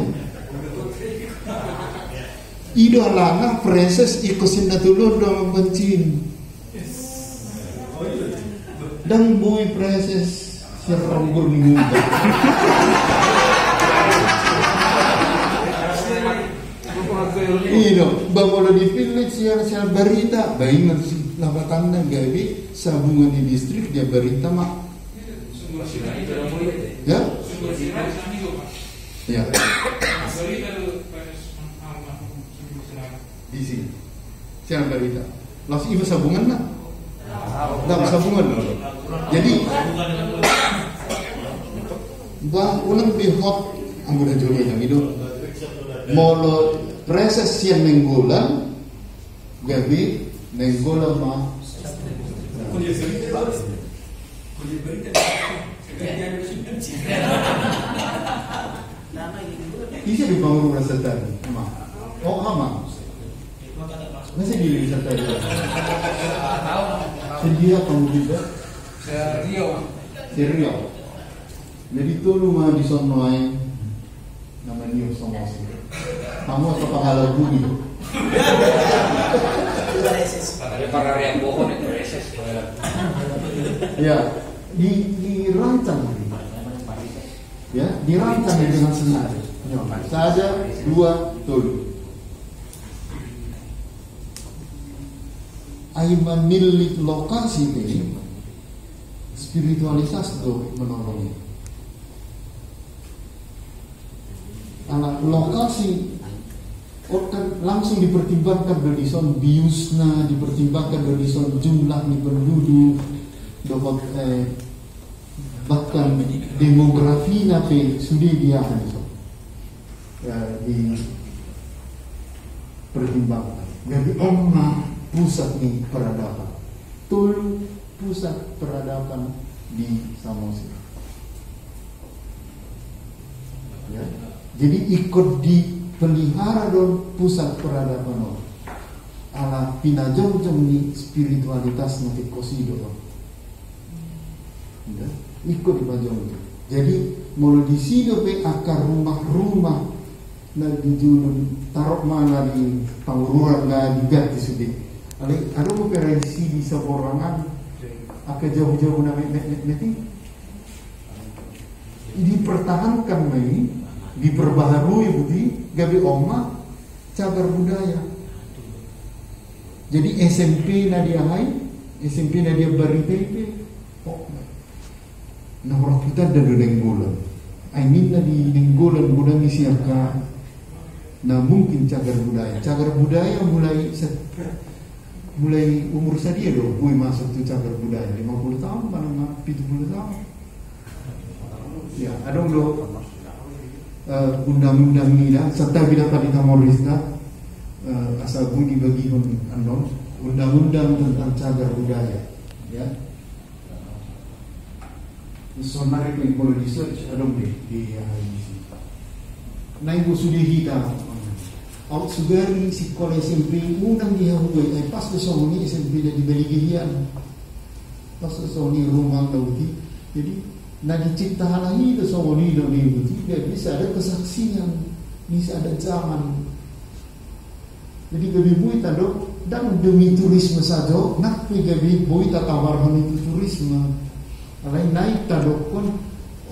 ido alana proses ikosin natulur dalam bencin dan boy proses serambul muda ido bangono di village siar berita bayi ngerti labatanda gabi sabungan di distrik dia berita mak ya ya di sini siapa berita langsung ibu sabungan nak dalam sabungan jadi bah ulang bihot anggota juri yang itu molo proses siang Nenggolan gabi Nenggolan mah Isa di bangun rasa tadi, oh ama, masih gini rasa tadi. Sedia kamu juga? Seriau. Jadi tu rumah di Sonoi, namanya Somos. Kamu apa pahala bumi? Para yang bohong itu reses. Ya, dirancang. Ya, dirancang dengan sengaja. Saja dua tulu. Aiman milik lokasi ini spiritualitas itu menolongnya. Anak lokasi kan langsung dipertimbangkan dari son biusna, dipertimbangkan dari son jumlah penduduk, bahkan demografi nape sudah dia ya, dipertimbangkan. Jadi omna pusat nih peradaban, tul pusat peradaban di Samosir. Ya. Jadi ikut dipelihara dong pusat peradaban ala pinajong-jong ni spiritualitas nanti kosido ya, ikut dipajong. Jadi mulai di sini pe akar rumah-rumah na dijulun taruh mana di Pangururan nggak digat di sini. Ada operasi di Saborangan agak jauh-jauh na meti dipertahankan ini, diperbaharui budi gabi oma cagar budaya. Jadi SMP na dia hai, SMP na dia bari PP. Oh, nah orang kita ada Nenggolan. I mean na di Nenggolan mudah misiaka. Nah mungkin cagar budaya mulai umur saya dong, gue masuk tuh cagar budaya 50 tahun, mana 70 tahun. Ya, ada dong undang-undang ini dah, serta bila tadi Timor-Leste asal budi bagi andong undang-undang tentang cagar budaya, ya. Sonar itu kalau di search ada di sini. Nah ibu sudah kita. Out sugari si sekolah SMP undang dia huwai pas ke Sony SMP dia dibeli gihian pas ke Sony rumah dauti jadi nak diciptakan lagi ke Sony dauti dia bisa ada kesaksian bisa ada zaman jadi gabi bui tado dan demi turisme saja nak gabi bui tak tawarkan itu turisme Alay naik tadokon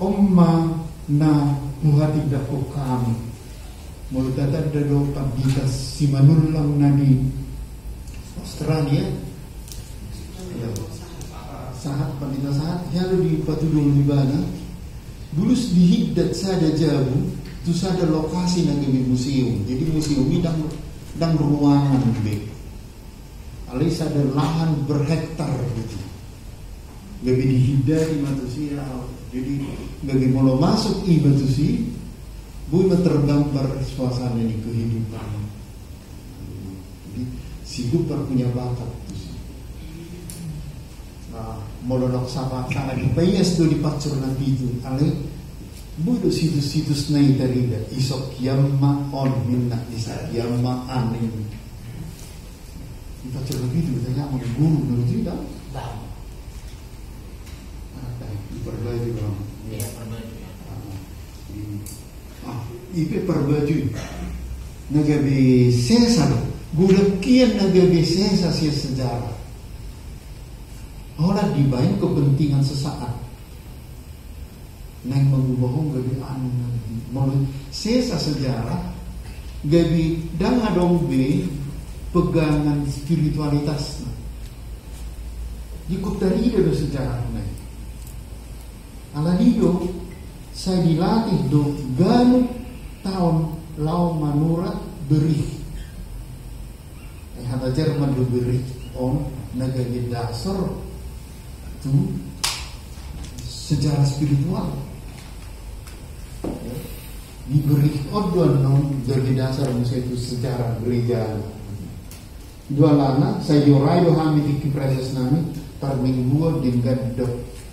omma na muhati dako kami. Mulut tatad dado pagditas si manulang na di Australia. Ya. Sahat pandita sahat lalu di patudung di bana. Bulus dihiddat saja jabu, itu sada lokasi na gami museum. Jadi museum ini dang ruangan be. Alay sada lahan berhektar gitu. Gabi dihindari manusia. Jadi bagi mula masuk ibadah si, bui tergambar suasana di kehidupan. Jadi sibuk punya bakat tu si. Nah, molodok sama sana di payas do di pacur nabi itu. Ale, bui do situs-situs nai tadi dah. Isok yamma on minna isok yamma anin. Di pacur nabi itu kita yang guru nanti dah. Perbaju bang. Iya, perbaju ya. Ipe perbaju. Nagabi sesar. Gulakian nagabi sesar sia sejarah. Orang dibayang kepentingan sesaat. Neng mengubahong gabi anu nanti. Sesar sejarah. Gabi dang adong be pegangan spiritualitas. Ikut dari itu sejarah neng. Alanido saya dilatih do ganu tahun lau manura beri. Hata Jerman do beri on negara dasar tu sejarah spiritual. Diberi odon non dari dasar musuh itu sejarah gereja. Dua lana saya yorai do hami tiki proses nami par minggu dengan do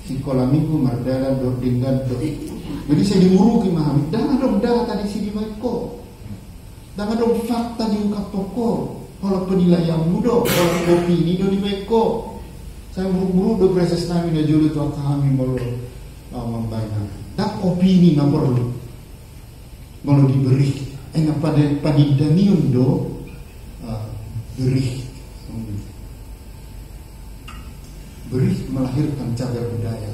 sekolah minggu mardala do dengan do. Jadi saya dimuruki memahami. Jangan dong data di sini mereka. Jangan dong fakta diungkap pokok. Kalau penilaian muda, kalau opini do di mereka. Saya muru-muru do proses nami na julu tu kami malu membayar. Tak opini na perlu. Malu diberi. Pada daniun do beri. Beri melahirkan cagar budaya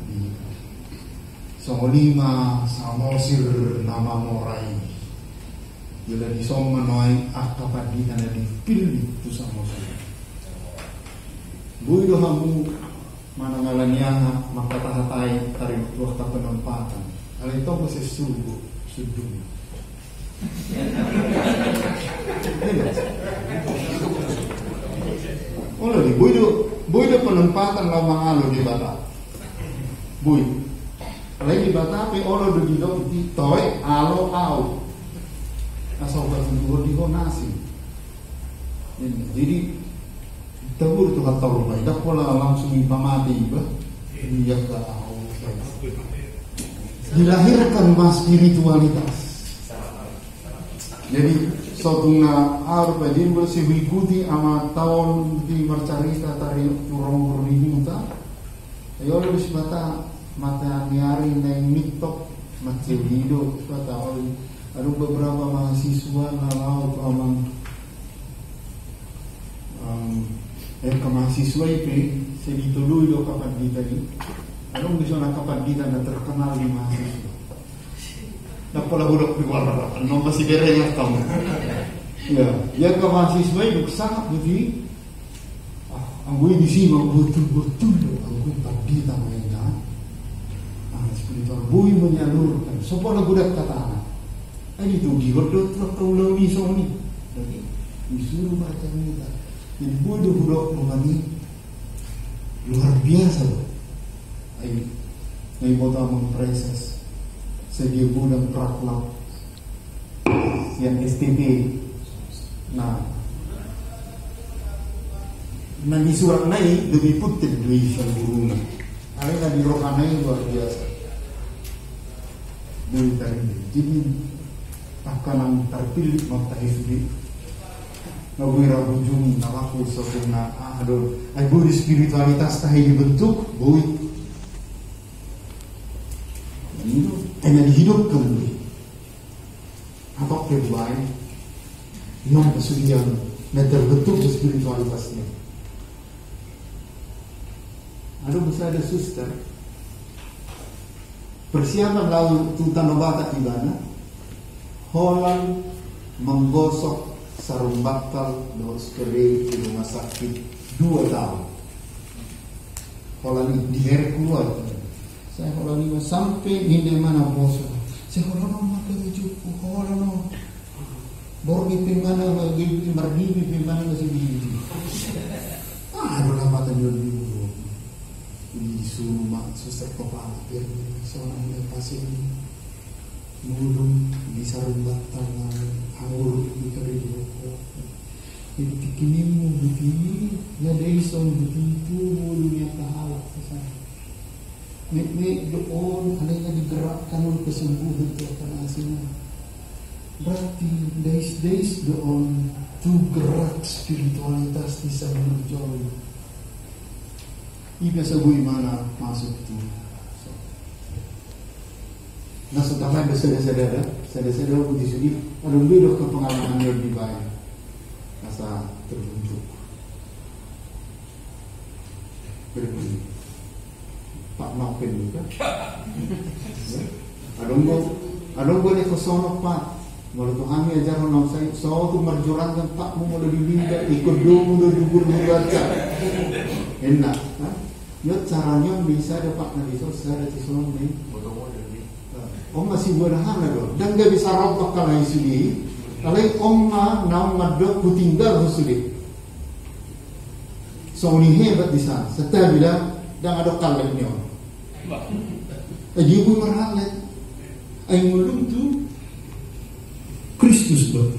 di Songolima, Samosir, nama Morai. Bila di Somanoy, Akapadi ada di pilih itu Samosir. Bui dohamu mana ngalaniana maka tahatai tarik waktu penempatan. Kalau itu masih subuh. Oh loh, Bui do penempatan lama alo di Batak. Bui. Kalau di Batak pe olo do di toy alo au. Asal bersentuh di nasi. Jadi tabur tu kata rumah. Dah pola langsung pamati bah. Dia ke au. Dilahirkan mas spiritualitas. Jadi sotuna arpa din bersih ikuti ama tahun di mercarita tari turong berlimuta. Ayo lebih sebata mata niari neng mitok macam hidup sebata oleh ada beberapa mahasiswa nalau amang ke mahasiswa itu saya ditului do kapan di tadi. Ada bisa nak kapan di dan terkenal di mahasiswa. Napola budak di luar, no masih derenya kamu. Ya ke mahasiswa itu sangat begitu. Anggu di sini betul-betul anggu tadi tamanya. Spiritual bui menyalurkan. Sopola budak kata. Ini tu dihodot kau lawi soni. Jadi disuruh baca minta. Jadi bui do budak mengani luar biasa. Ini kota memproses. Sedia budak praklap yang STP. Nah di surat naik demi putih demi burung. Ada di rokanai luar biasa. Demi tadi, jadi akan terpilih mata hidup. Ngawira bujung namaku sokuna aduh. Ibu di spiritualitas tahi dibentuk bui. Ini hanya dihidupkan. Apa kebaik? Yang kesulian dan terbentuk spiritualitasnya. Ada bisa ada suster persiapan lalu tutano bata ibana, Holland menggosok sarung bakal dos kering di rumah sakit 2 tahun. Holland di hari keluar. Saya Holland ini sampai di mana bosok. Saya Holland makan juku Holland. Borgi pimana lagi margi pimana masih di. Aduh lama tadi dulu. Di rumah suster kepala biar seorang yang pasien mulung di sarung batang anggur di kering jadi tikinimu begini ya dari son begitu mulungnya pahala nek doon alainya digerakkan oleh kesembuhan Tuhan asina berarti days doon tu gerak spiritualitas di sana berjalan. Ini biasa gue mana masuk tu. Nah setelah bersedar-sedar di sini ada lebih ke pengalaman yang lebih baik. Rasa terbentuk. Berbunyi. Pak Nopen juga. Adong gue ni kesono Pak. Kalau Tuhan ajar orang saya, so tu merjuran kan Pak mau ada dibinda ikut dulu udah dubur baca. Enak, kan? Ya caranya bisa dapat nabi sosial dari sono ni. Om masih berhana dong, dan gak bisa rompok kalau isudi. Kalau om naung madok kutinggal isudi. So ni hebat di sana. Setelah bilang dan ada kalah ni om. Dia pun merhalat. Aing mulung tu Kristus dong.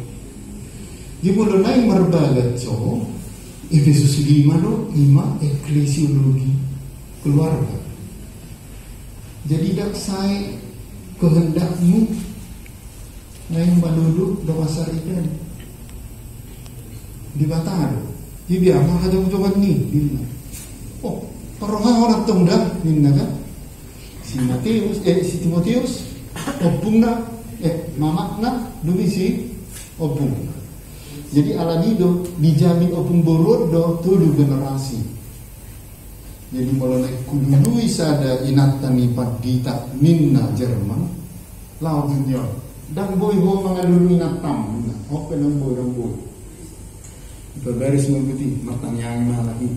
Dia boleh naik merbagat so. Efesus 5 eklesiologi keluarga. Jadi dak saya kehendakmu naik manduduk doa sarikan di Batang. Jadi apa ada coba ni? Oh, paroha orang tunggal minna kan? Si Timotius opungna mamakna dumisi opung. Jadi alanido dijamin opung borod do tuduh generasi. Jadi mulai kudu sada inatani padita minna Jerman lau dunia dan boy ho mangalulu inatam open ang boy berbaris mengikuti matang yang lagi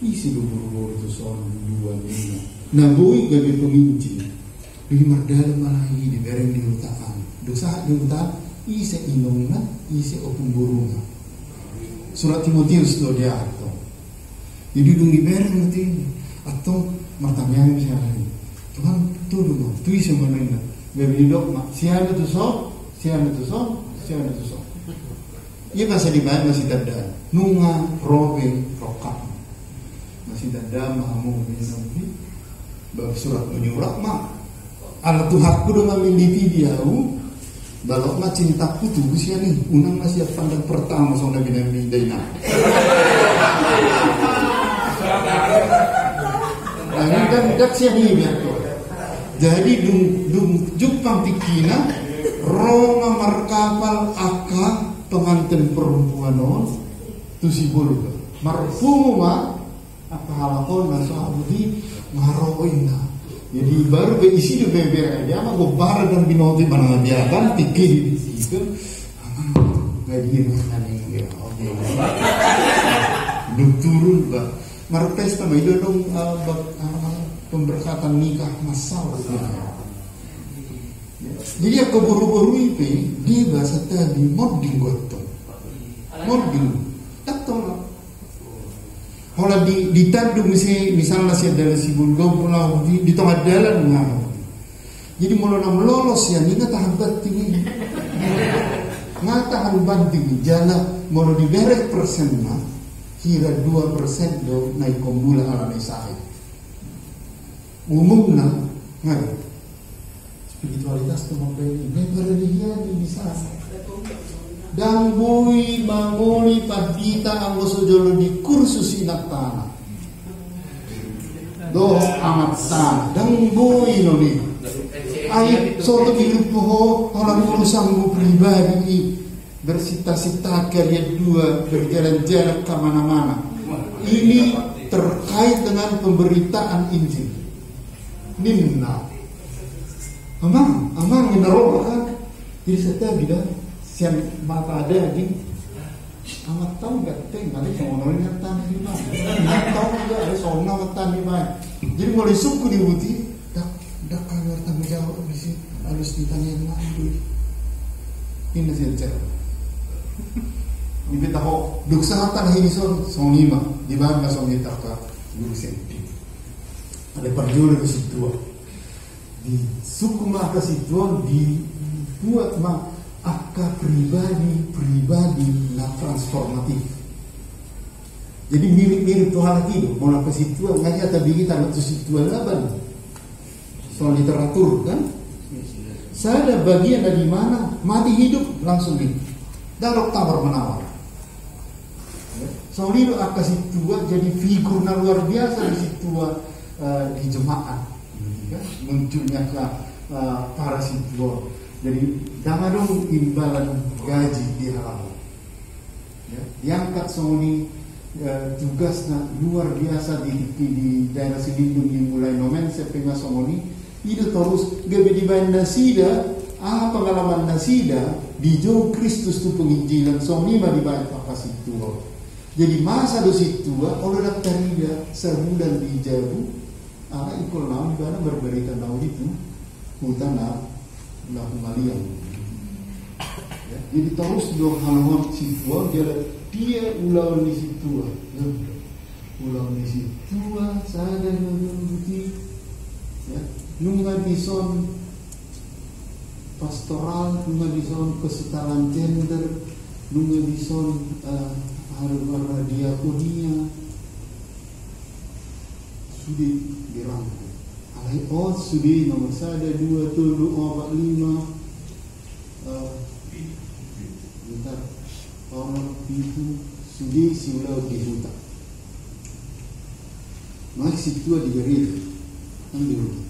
isi buru itu soal dua minna nah boy gabi peminci di mardalam lagi di bereng di utaan dosa di utaan isi inongna isi opung burunga surat Timotius do dia atau jadi dung di bereng nanti atau matangnya misalnya Tuhan tuh dulu tuh isi mana ini gabi dok mak siapa tu so ia bahasa di mana masih ada nunga robe rokap masih ada mahamu nanti bab surat menyurat mak ala Tuhanku dengan militi diau balok mak cintaku tuh usia nih unang masih pandang pertama soalnya bina daina ini kan dak siapa biar jadi dung Jepang tikina Roma markapal aka pengantin perempuan tu si burga marfuma apa halakon nasahabuti maroina jadi baru berisi di beber dia mah gobar dan binoti mana dia kan tikih di situ gaji mana nih ya turun bah marpesta mah itu dong pemberkatan nikah masal jadi ya keburu-buru itu dia bahasa tadi modding gotong modding tak tahu kalau ditanduk misalnya si ada si bulgau pulau di tengah jalan jadi mulai lolos ya ini tahan banting ngatahan banting jalan mau diberek persen mah kira 2% do naik kombula ala nesai umumnya nggak spiritualitas itu mau ini berlebihan bisa dan bui mangoli padita anggoso jolo di kursus inak tanah do amat tan dan bui noni ay soto hidup poho orang urusan pribadi bersita-sita karya dua berjalan-jalan kemana-mana ini terkait dengan pemberitaan Injil Ninna amang meneroba kan. Jadi saya bilang siang mata ada lagi. Amat tahu gak teng ada sono ingatan di mana. Tahu enggak ada sono ingatan di mana. Jadi mulai suku diuti, dak kalau tanggung jawab mesti harus ditanyain lagi. Ini saja. Ibit ako duksatan hinison sonima di mana sonita ka duksenti. Ada perjuangan ke situ. Di suku maka situ dibuat akar pribadi lah transformatif. Jadi mirip Tuhan itu mau apa situ ngaji atau bikin tanah tu situ laban. Soal literatur kan. Saya ada bagian dari mana mati hidup langsung di darok tawar menawar. Soal itu akar situ jadi figur luar biasa di situ di jemaat. Munculnya ke para situ. Jadi jangan dong imbalan gaji di halaman. Ya, diangkat Sony tugasnya luar biasa di daerah Silindung yang mulai nomen sepengah Sony itu terus gabe di nasida pengalaman nasida di jauh Kristus tu penginjilan Sony mah dibayar apa situ. Jadi masa do situ oleh daftar dia sebulan di Jabu ikut naon di mana berberita naon itu utana lah maliang. Ya, jadi terus dong halaman situ dia ulang di situ. Ulang di situ saya nunggu ya, nunggu dison pastoral, nunggu dison kesetaraan gender, nunggu dison harga diakonia sudah dirangkum. Oh sudah nomor 1, 2, 3, 4, 5 bentar orang itu sudah siulau di hutan masih tua di gereja kan di hutan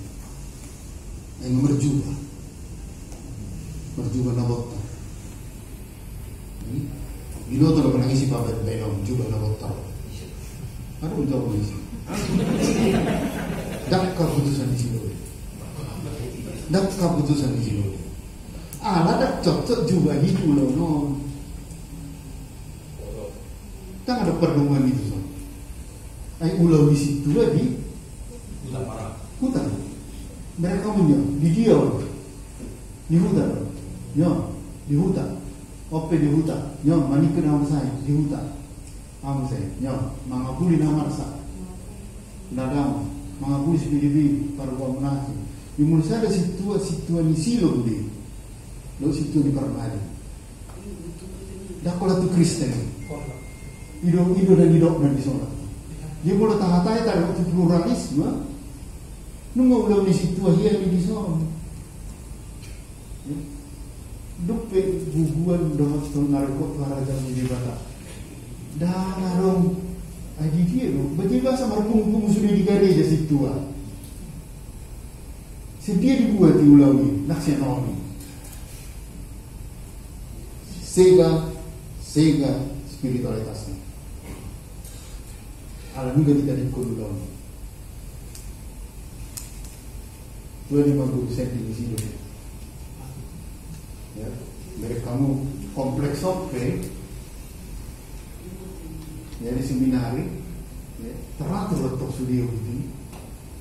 yang merjuba nabota ini bilo tuh pernah ngisi pabat benom juga nabota ada untuk ngisi dak keputusan di sini. Dak keputusan di sini. Dak cocok juga hidup loh non. Kan ada perlindungan itu so. Ulau di situ di hutan. Mereka punya di dia di hutan. Di hutan. Ope di hutan. Mani kenal saya di hutan. Am saya. Mangapuli nama saya. Nadam. Mga pulis bilibi para menasi. Di mulut saya ada situa di silo di, lalu situa di permadi. Dah kalau tu Kristen, hidup dan hidup dan di sana. Dia boleh tahatai tak ada pluralisme. Nunggu ulang di situa yang di sana. Dupe guguan doa narkot raja di bata. Dah narong. Aji dia tu, bagi bahasa marpung sudah di gereja situ. Sedia dibuat di ulau ni, nasional ni. Sega spiritualitasnya. Alam juga tidak dikul ulau ni. 250% di sini. Ya, dari kamu kompleks software. Jadi seminari ya, teratur letak studio itu.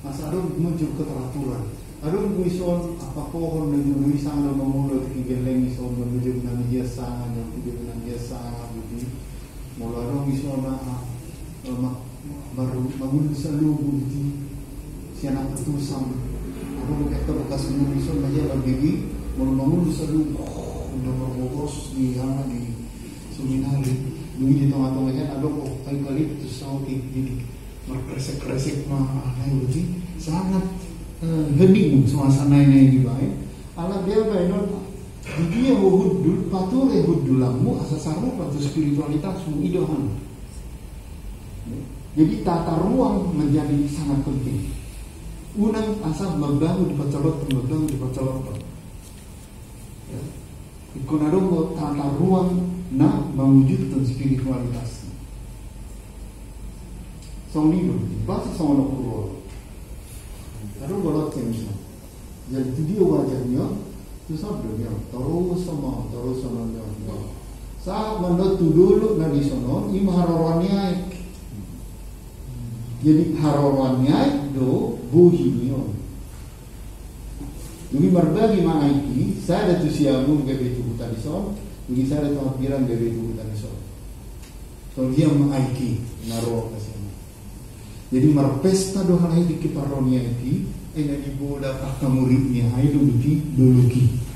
Masa ada muncul keteraturan. Ada muison apa pohon dan muison ada memulai tigeleng muison menuju dengan biasa yang tidak dengan biasa gitu. Mulai ada muison baru bangun selalu gitu. Siapa ketusan. Ada kita bekas muison aja lagi mulai bangun selalu udah berbogos di seminari. Dulu di tengah-tengahnya ada eukaliptus sauti jadi berkresek-kresek itu sangat hening suasana ini baik. Ala dia baik dia hudul pature hudulamu asa sarup atau spiritualitasmu idohan. Jadi tata ruang menjadi sangat penting. Unang asal membangun dipacolot. Ya. Ikon adong tata ruang mewujudkan spiritualitas. Song lido, bahasa song lo kuro. Ada bolot yang Jadi itu dia wajahnya, itu sabdonya terus sama nyo. Saat menurut dulu nadi sono, ima harorannya. Jadi harorannya do buhinya. Jadi berbagi manaiki, saya ada tu siagung bebe tu tadi son, jadi saya ada tu hampiran bebe tu tadi son. Kalau dia manaiki naruh ke sana. Jadi merpesta doa lagi di kiparonia iki, di bola muridnya, itu duluki.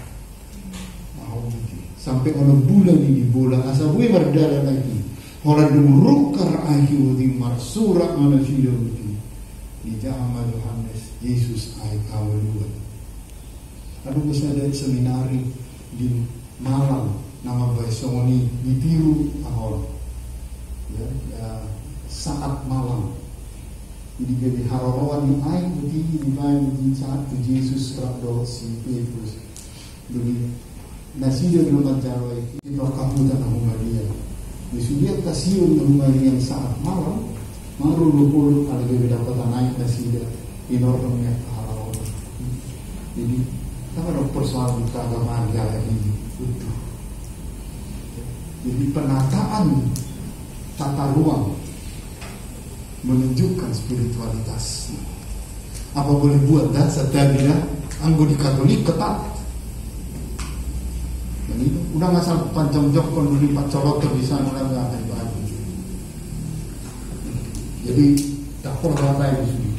Sampai ono bulan ini bola asabui berdala lagi. Orang dumurukar akhir di marsura mana video ini. Di zaman Yohanes Yesus ayat awal dua. Aduh saya ada seminari di Malang nama Baisoni di Biru awal. Saat malam. Jadi jadi harawan yang ayat begini di mana di saat Yesus rado si Petrus. Jadi nasi dia belum mencapai itu kamu dan Maria. Disudia kasih untuk Maria yang saat malam, maru luhur ada dia dapat naik nasi dia inornya halal. Jadi tak ada persoalan kita agama dia ini utuh. Jadi penataan tata ruang menunjukkan spiritualitas. Apa boleh buat dan setiap dia anggota Katolik ketat. Jadi udah nggak sampai panjang jok kon lipat colok bisa udah nggak akan dibahas. Jadi tak perlu apa di sini.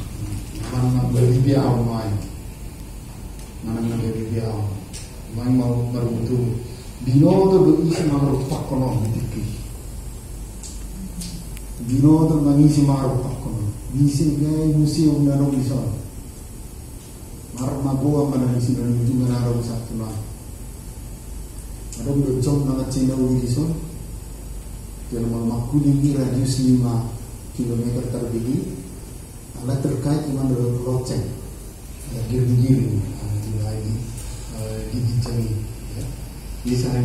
Mana beli dia awal, mana beli dia awal. Mana mau berutuh. Dino tu berisi maruf tak konon dikit. Dino tu mengisi maruf tak konon. Di gaya museum narong di sana. Maruf magoa mana di sini dan itu narong satu lah. Ada berjom nama Cina Wilson yang memakuni radius 5 km terbiji. Ada terkait dengan loceng, giring-giring lagi gigi ceri. Di saya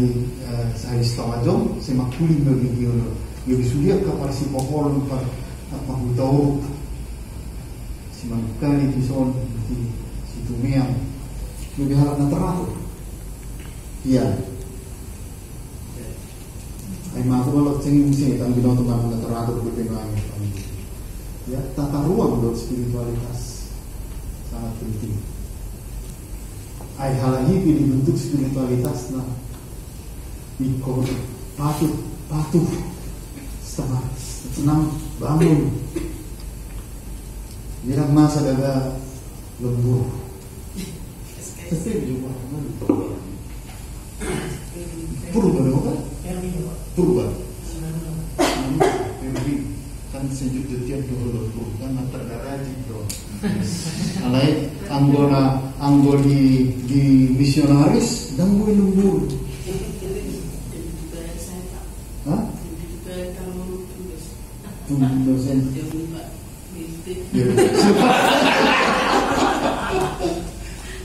setengah jam saya makuli bagi dia. Dia sudah kapal si pohon apa hutau si mangkali di son si tumiang. Lebih harap terakhir. Iya. Ay mako balot sing ang binotoman na teratur berdengar. Ya, tata ruang untuk spiritualitas sangat penting. Ay hal ini dibentuk spiritualitas nah ikut patuh setengah senang bangun. Dirang masa daga lembur. Sesek juga. Purba dong kan? Purba. Jadi kan sejuk jetian dulu kan terdarah gitu. Alai anggo di misionaris dan gue lembur. Hah? Dosen.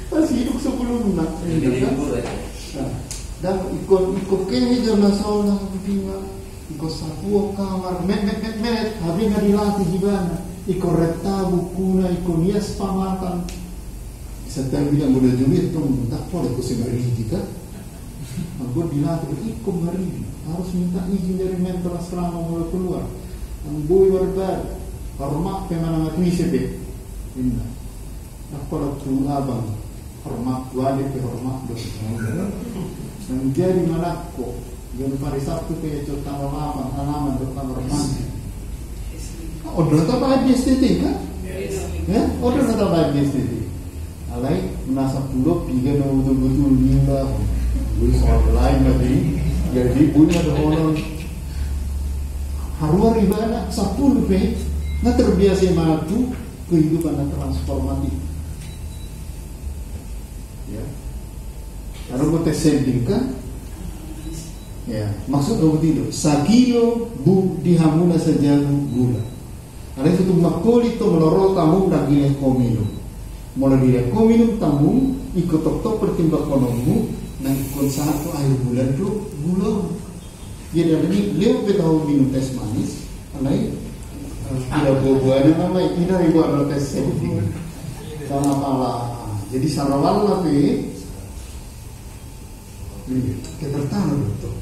Masih hidup sebelum nak. Dan ikut kene jam nasol na binga ikut sapuo kamar met habis nga dilatih gimana ikut rekta bukuna ikut nias pamatan setiap bilang boleh duit tuh tak boleh ikut semeriti kan aku dilatih ikut hari harus minta izin dari mentor asrama mulai keluar boy warga hormat pemanang tuise be inna aku tuh abang hormat wajib hormat menjadi manakko yang pada Sabtu kayak contoh halaman tentang romantis. Order atau baik estetik kan? Ya, order atau baik estetik. Alai menasab dulu tiga betul-betul lima. Jadi soal lain lagi. Jadi punya donon haruar ibadah 10 pe. Nggak terbiasa maju kehidupan transformatif. Ya. Kalau mau tes sending kan, ya maksud kamu tidak. Sagilo bu dihamuna saja gula. Ada itu makoli to melorot tamu daging komino. Mulai dia komino tamu ikut tok pertimbang konomu, nang ikut satu air bulan tu gula. Jadi ada ni lewat tahu minum tes manis, alai tidak buah-buahnya alai tidak ibu ada tes sending. Sama pala. Jadi sarawal lape ini pertama betul.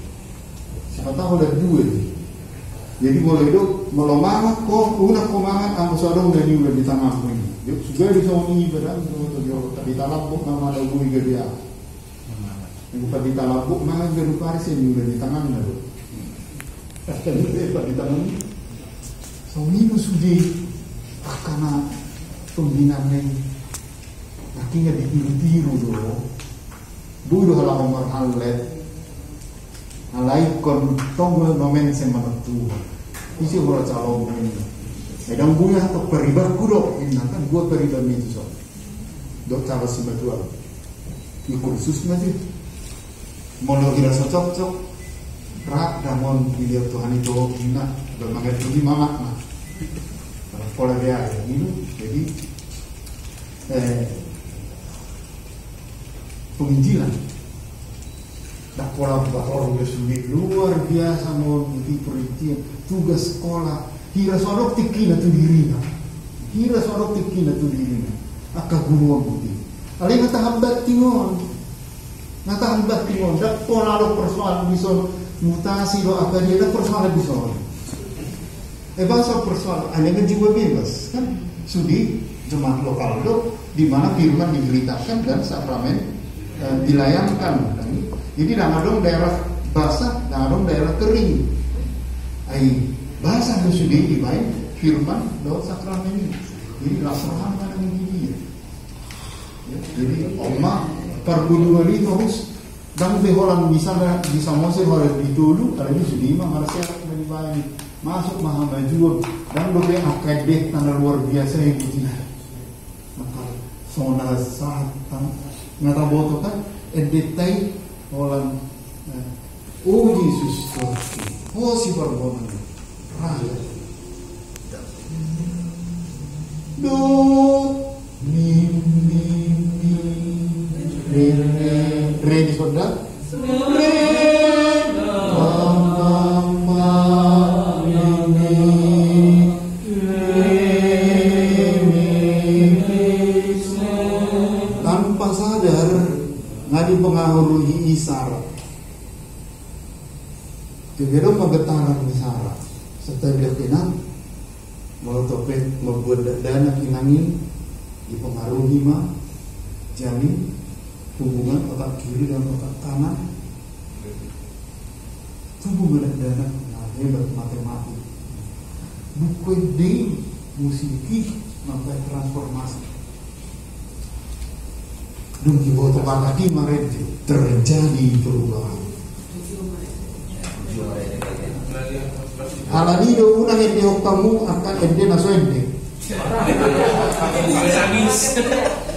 Siapa tahu ada dua nih. Jadi boleh dong melomangat kok una komangat ang usadong dari udah di tanah ini. Jadi sudah di sini berang di talabuk nama ada gue dia. Yang bukan di talabuk mana gadu paris yang udah di tangan ada. Kan di tangan. So ini sudah karena pembinaan yang akhirnya ditiru dulu. Dulu halang marhalet. Alai kon tongol momen semanatu. Isi bola calon ini. Edang bunga atau peribar kudo. Ini kan gua peribar itu so. Dok cara si betul. Ini kursus nanti. Mau kira cocok. Rak damon video Tuhan itu hina. Bermakai tinggi mamak mah. Pola dia ini. Jadi penginjilan. Dah pola orang sulit luar biasa mau di perhatian tugas sekolah hira sorok tikina tu dirina akak guruan budi alih ngata hambat tingon dah pola lo persoalan bisa mutasi lo apa dia dah persoalan bisa bangsa persoalan hanya jiwa bebas kan sudi jemaat lokal lo di mana firman diberitakan dan sakramen dilayangkan. Jadi dong daerah basah, dong daerah kering. Basah itu sudah dimain firman do sakramen ini. Jadi laksanakan pada ini. Ya, jadi oma perguruan itu harus dan beholan misalnya bisa masuk oleh dituduh, ada di sini mah harus syarat dari masuk maha maju dan dobe akademik tanda luar biasa yang begini. Maka sonal saat ngata boto kan edetai Orang Yesus Tuhan si perbonan Raya Do Mi Re di sonda Re Mama tanpa sadar ngadi pengaruhi isyarat. Kegero pagetaran isyarat. Setelah kinang molotopet membuat dana kinangin dipengaruhi mah jamin hubungan otak kiri dan otak kanan. Hubungan dana hebat matematik. Buku di musiki sampai transformasi. Dungi boto bakati marete terjadi perubahan. Alanido unang ende kamu akan ende nasoende.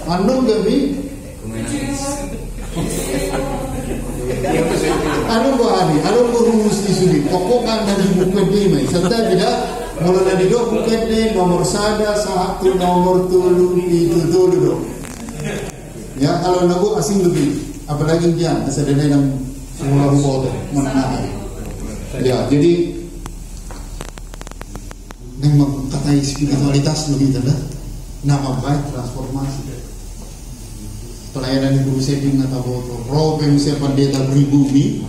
Anong gabi? Anong bahari? Anong rumus di sini? Pokoknya dari buku ini, serta tidak mulai dari dua buku ini nomor satu nomor tulu itu dulu. Ya kalau lagu asing lebih, apalagi dia ada yang semula foto menengah. Ya jadi memang kata spiritualitas lebih tanda nama baik transformasi. Pelayanan guru setting atau foto, roh pemusia pendeta pribumi,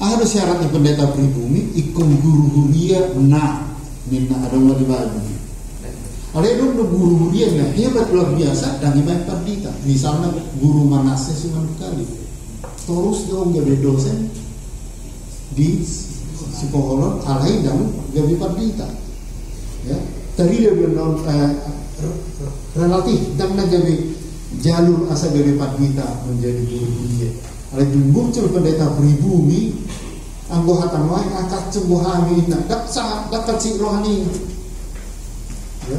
ada syaratnya pendeta pribumi, ikon guru huria minna ada mau dibagi. Ada dong guru dia yang hebat luar biasa dan ibadah perdita. Misalnya guru Manase cuma kali. Terus dong jadi dosen di psikolog alai dan jadi perdita. Ya, tadi dia bilang relatif dan jadi jalur asa jadi perdita menjadi guru dia. Ada muncul pendeta pribumi, anggota wae akad sembuhani nak dak si rohani. Ya.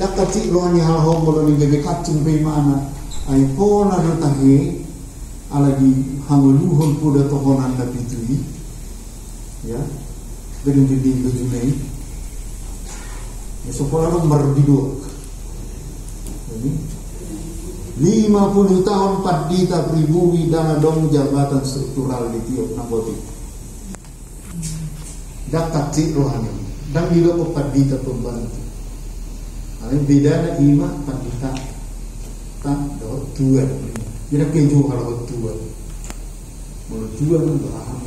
Dak kecil rohani hal hombolo ni bebe kacung pe mana ai pona do tahe ala di hanguluhon puda tohonan da pitui ya bedung di bejunei ya sekolah nomor di dua jadi 50 tahun pardita pribumi dana dong jabatan struktural di tiap naboti dak kecil rohani dan juga pardita pembantu. Ada beda na ima pandita. tak do tua jadi keju kalau tua kan beraham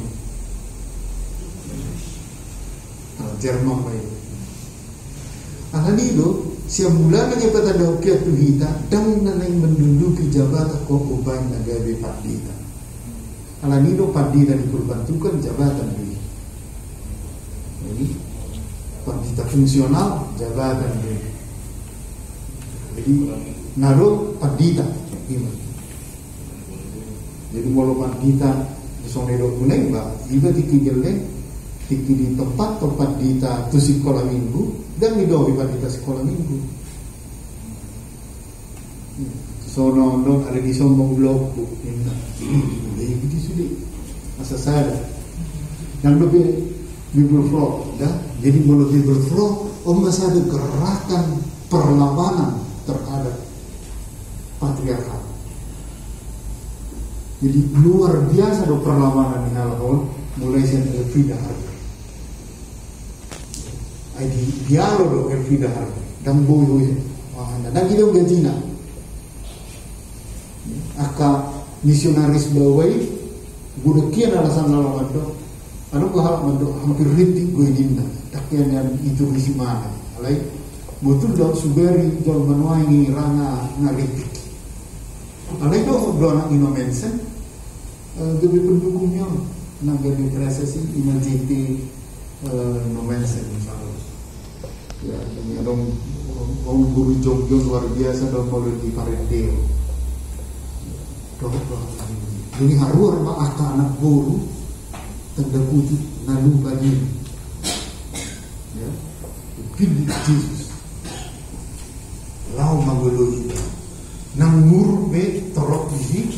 kalau Jerman baik alani do siang bulan aja pada dokia tu hita dan nanai menduduki jabatan kokoban nagabe padita alani do padita diperbantukan jabatan ini jadi padita fungsional jabatan ini jadi nado padita jadi walau padita disone do kuneng ba iba dikigelle di tempat dita tu sekolah minggu dan di doa padita sekolah minggu sono non ada di sombong blokku jadi gitu sudah masa sada yang lebih Bible flow dah jadi kalau Bible flow masa ada gerakan perlawanan terhadap patriarkat. Jadi luar biasa do perlawanan di hal mulai dari Elvida Harvey. Di dialog do Elvida Harvey dan boy dan kita gajina. Aka misionaris bawai budekian alasan lawan do. Anu hal mando hampir rintik gue dinda. Takian yang itu isi mana. Alai betul do suberi jol manuangi ranga ngaritik. Alai do anak inomensen jadi pendukungnya naga di presesi inerjiti nomensen misalnya ya ini ada orang guru Jogja luar biasa dalam politik Parendeo jadi haruar maka anak guru tanda kutip nalu bagi ya pilih Yesus lau magolo itu nang murbe torok ini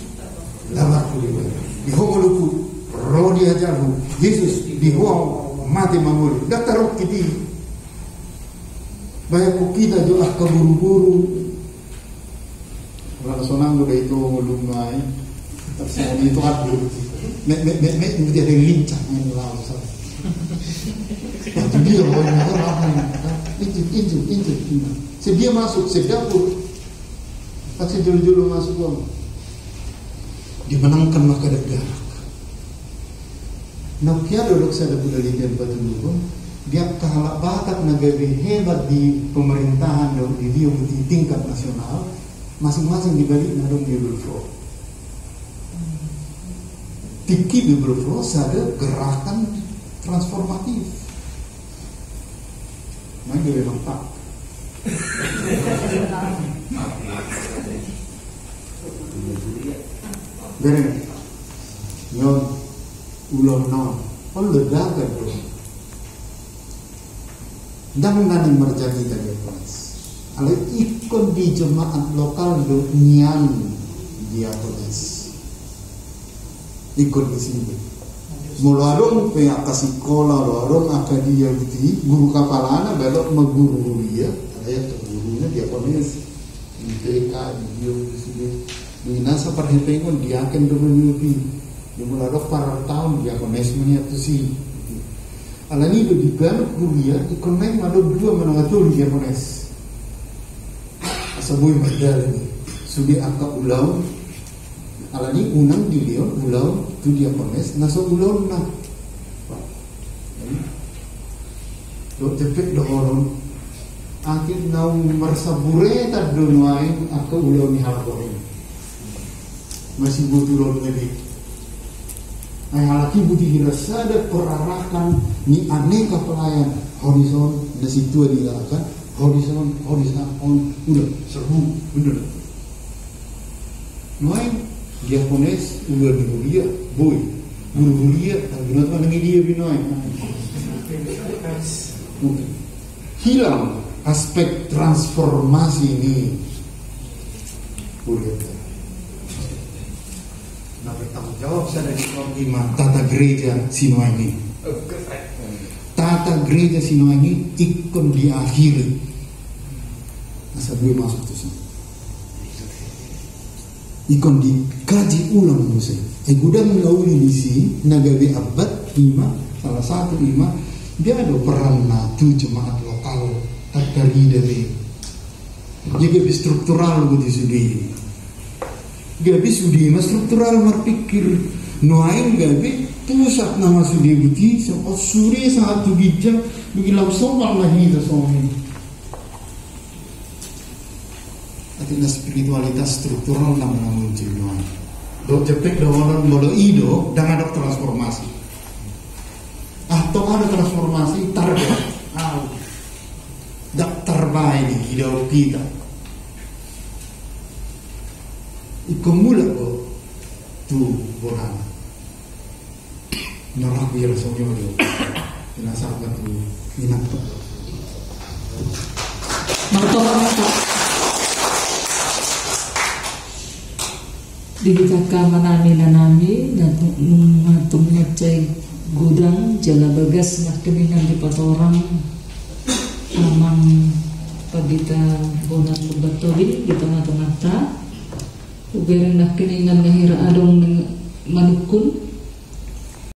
lawat kuliah di hongoluku rodi ajaru Yesus di hong mati mangul dak tarok kiti banyak kita juga keburu-buru orang sonang udah itu lumai terus itu adu me dia ada lincah ini lawan saya itu dia orang itu sedia masuk sedapur pasti dulu masuk uang dimenangkan maka ada jarak. Nokia duduk saya ada lihat batu dulu, dia kalah bakat negara hebat di pemerintahan dong di dia di tingkat nasional, masing-masing dibalik nadong Bible Flow. Tiki Bible Flow ada gerakan transformatif. Nah dia memang tak. Beren, nyon, ulon non, ledakan dong. Dan nani merjani dari kelas. Ale ikon di jemaat lokal do nyan diakonis. Ikon di sini. Mularong pe akasi sekolah, larong akadia di guru kapalana belok maguru dia, ada yang gurunya diakonis. Di TK dia di sini. Minasa perhitungan dia akan menyupi dimulai para tahun dia konesmennya tu si alani do di ban kuliah ikonek mado dua menangatul dia kones asabui madal ini sudi angka ulau alani unang di Leon ulau tu dia kones naso ulau na do tepek do orang akhir nau mersabure tad do nuai angka ulau ni halakore masih butuh lawan lebih. Ayah laki butuh dirasa ada perarakan ni aneka pelayan horizon di situ dilakukan horizon udah serbu bener. Main Diakones udah dia boy guru dia gimana lagi dia binoy hilang aspek transformasi ini boleh. Nah, bertanggung jawab saya dari iman tata gereja Sinuangi. Tata gereja Sinuangi ikon diakhiri. Masa gue masuk ke sini. Ikon dikaji ulang musim. Gudang melauli di sini nagabe abad 5 salah satu 5 dia ada peran natu jemaat lokal terkari dari. Jadi struktural begitu sudi. gabi sudima struktural berpikir noain gabi pusat nama sudi buti so suri saat tugija bigilau sombal mahita somi. Artinya spiritualitas struktural nama muncul noain. Do cepet dawanan bolo ido dengan ada transformasi. Atau ada transformasi target. Dak terbaik di hidup kita. Ikut mula ko tu boran. Norak biar soalnya dia. Penasaran tu minat. Mata. Dibitaka manami nanami dan mengatung ngecek gudang jala bagas nak keningan di patorang amang pagita bonan bebatoli di tengah-tengah ta ubereng nak keningan ngahira adong manukun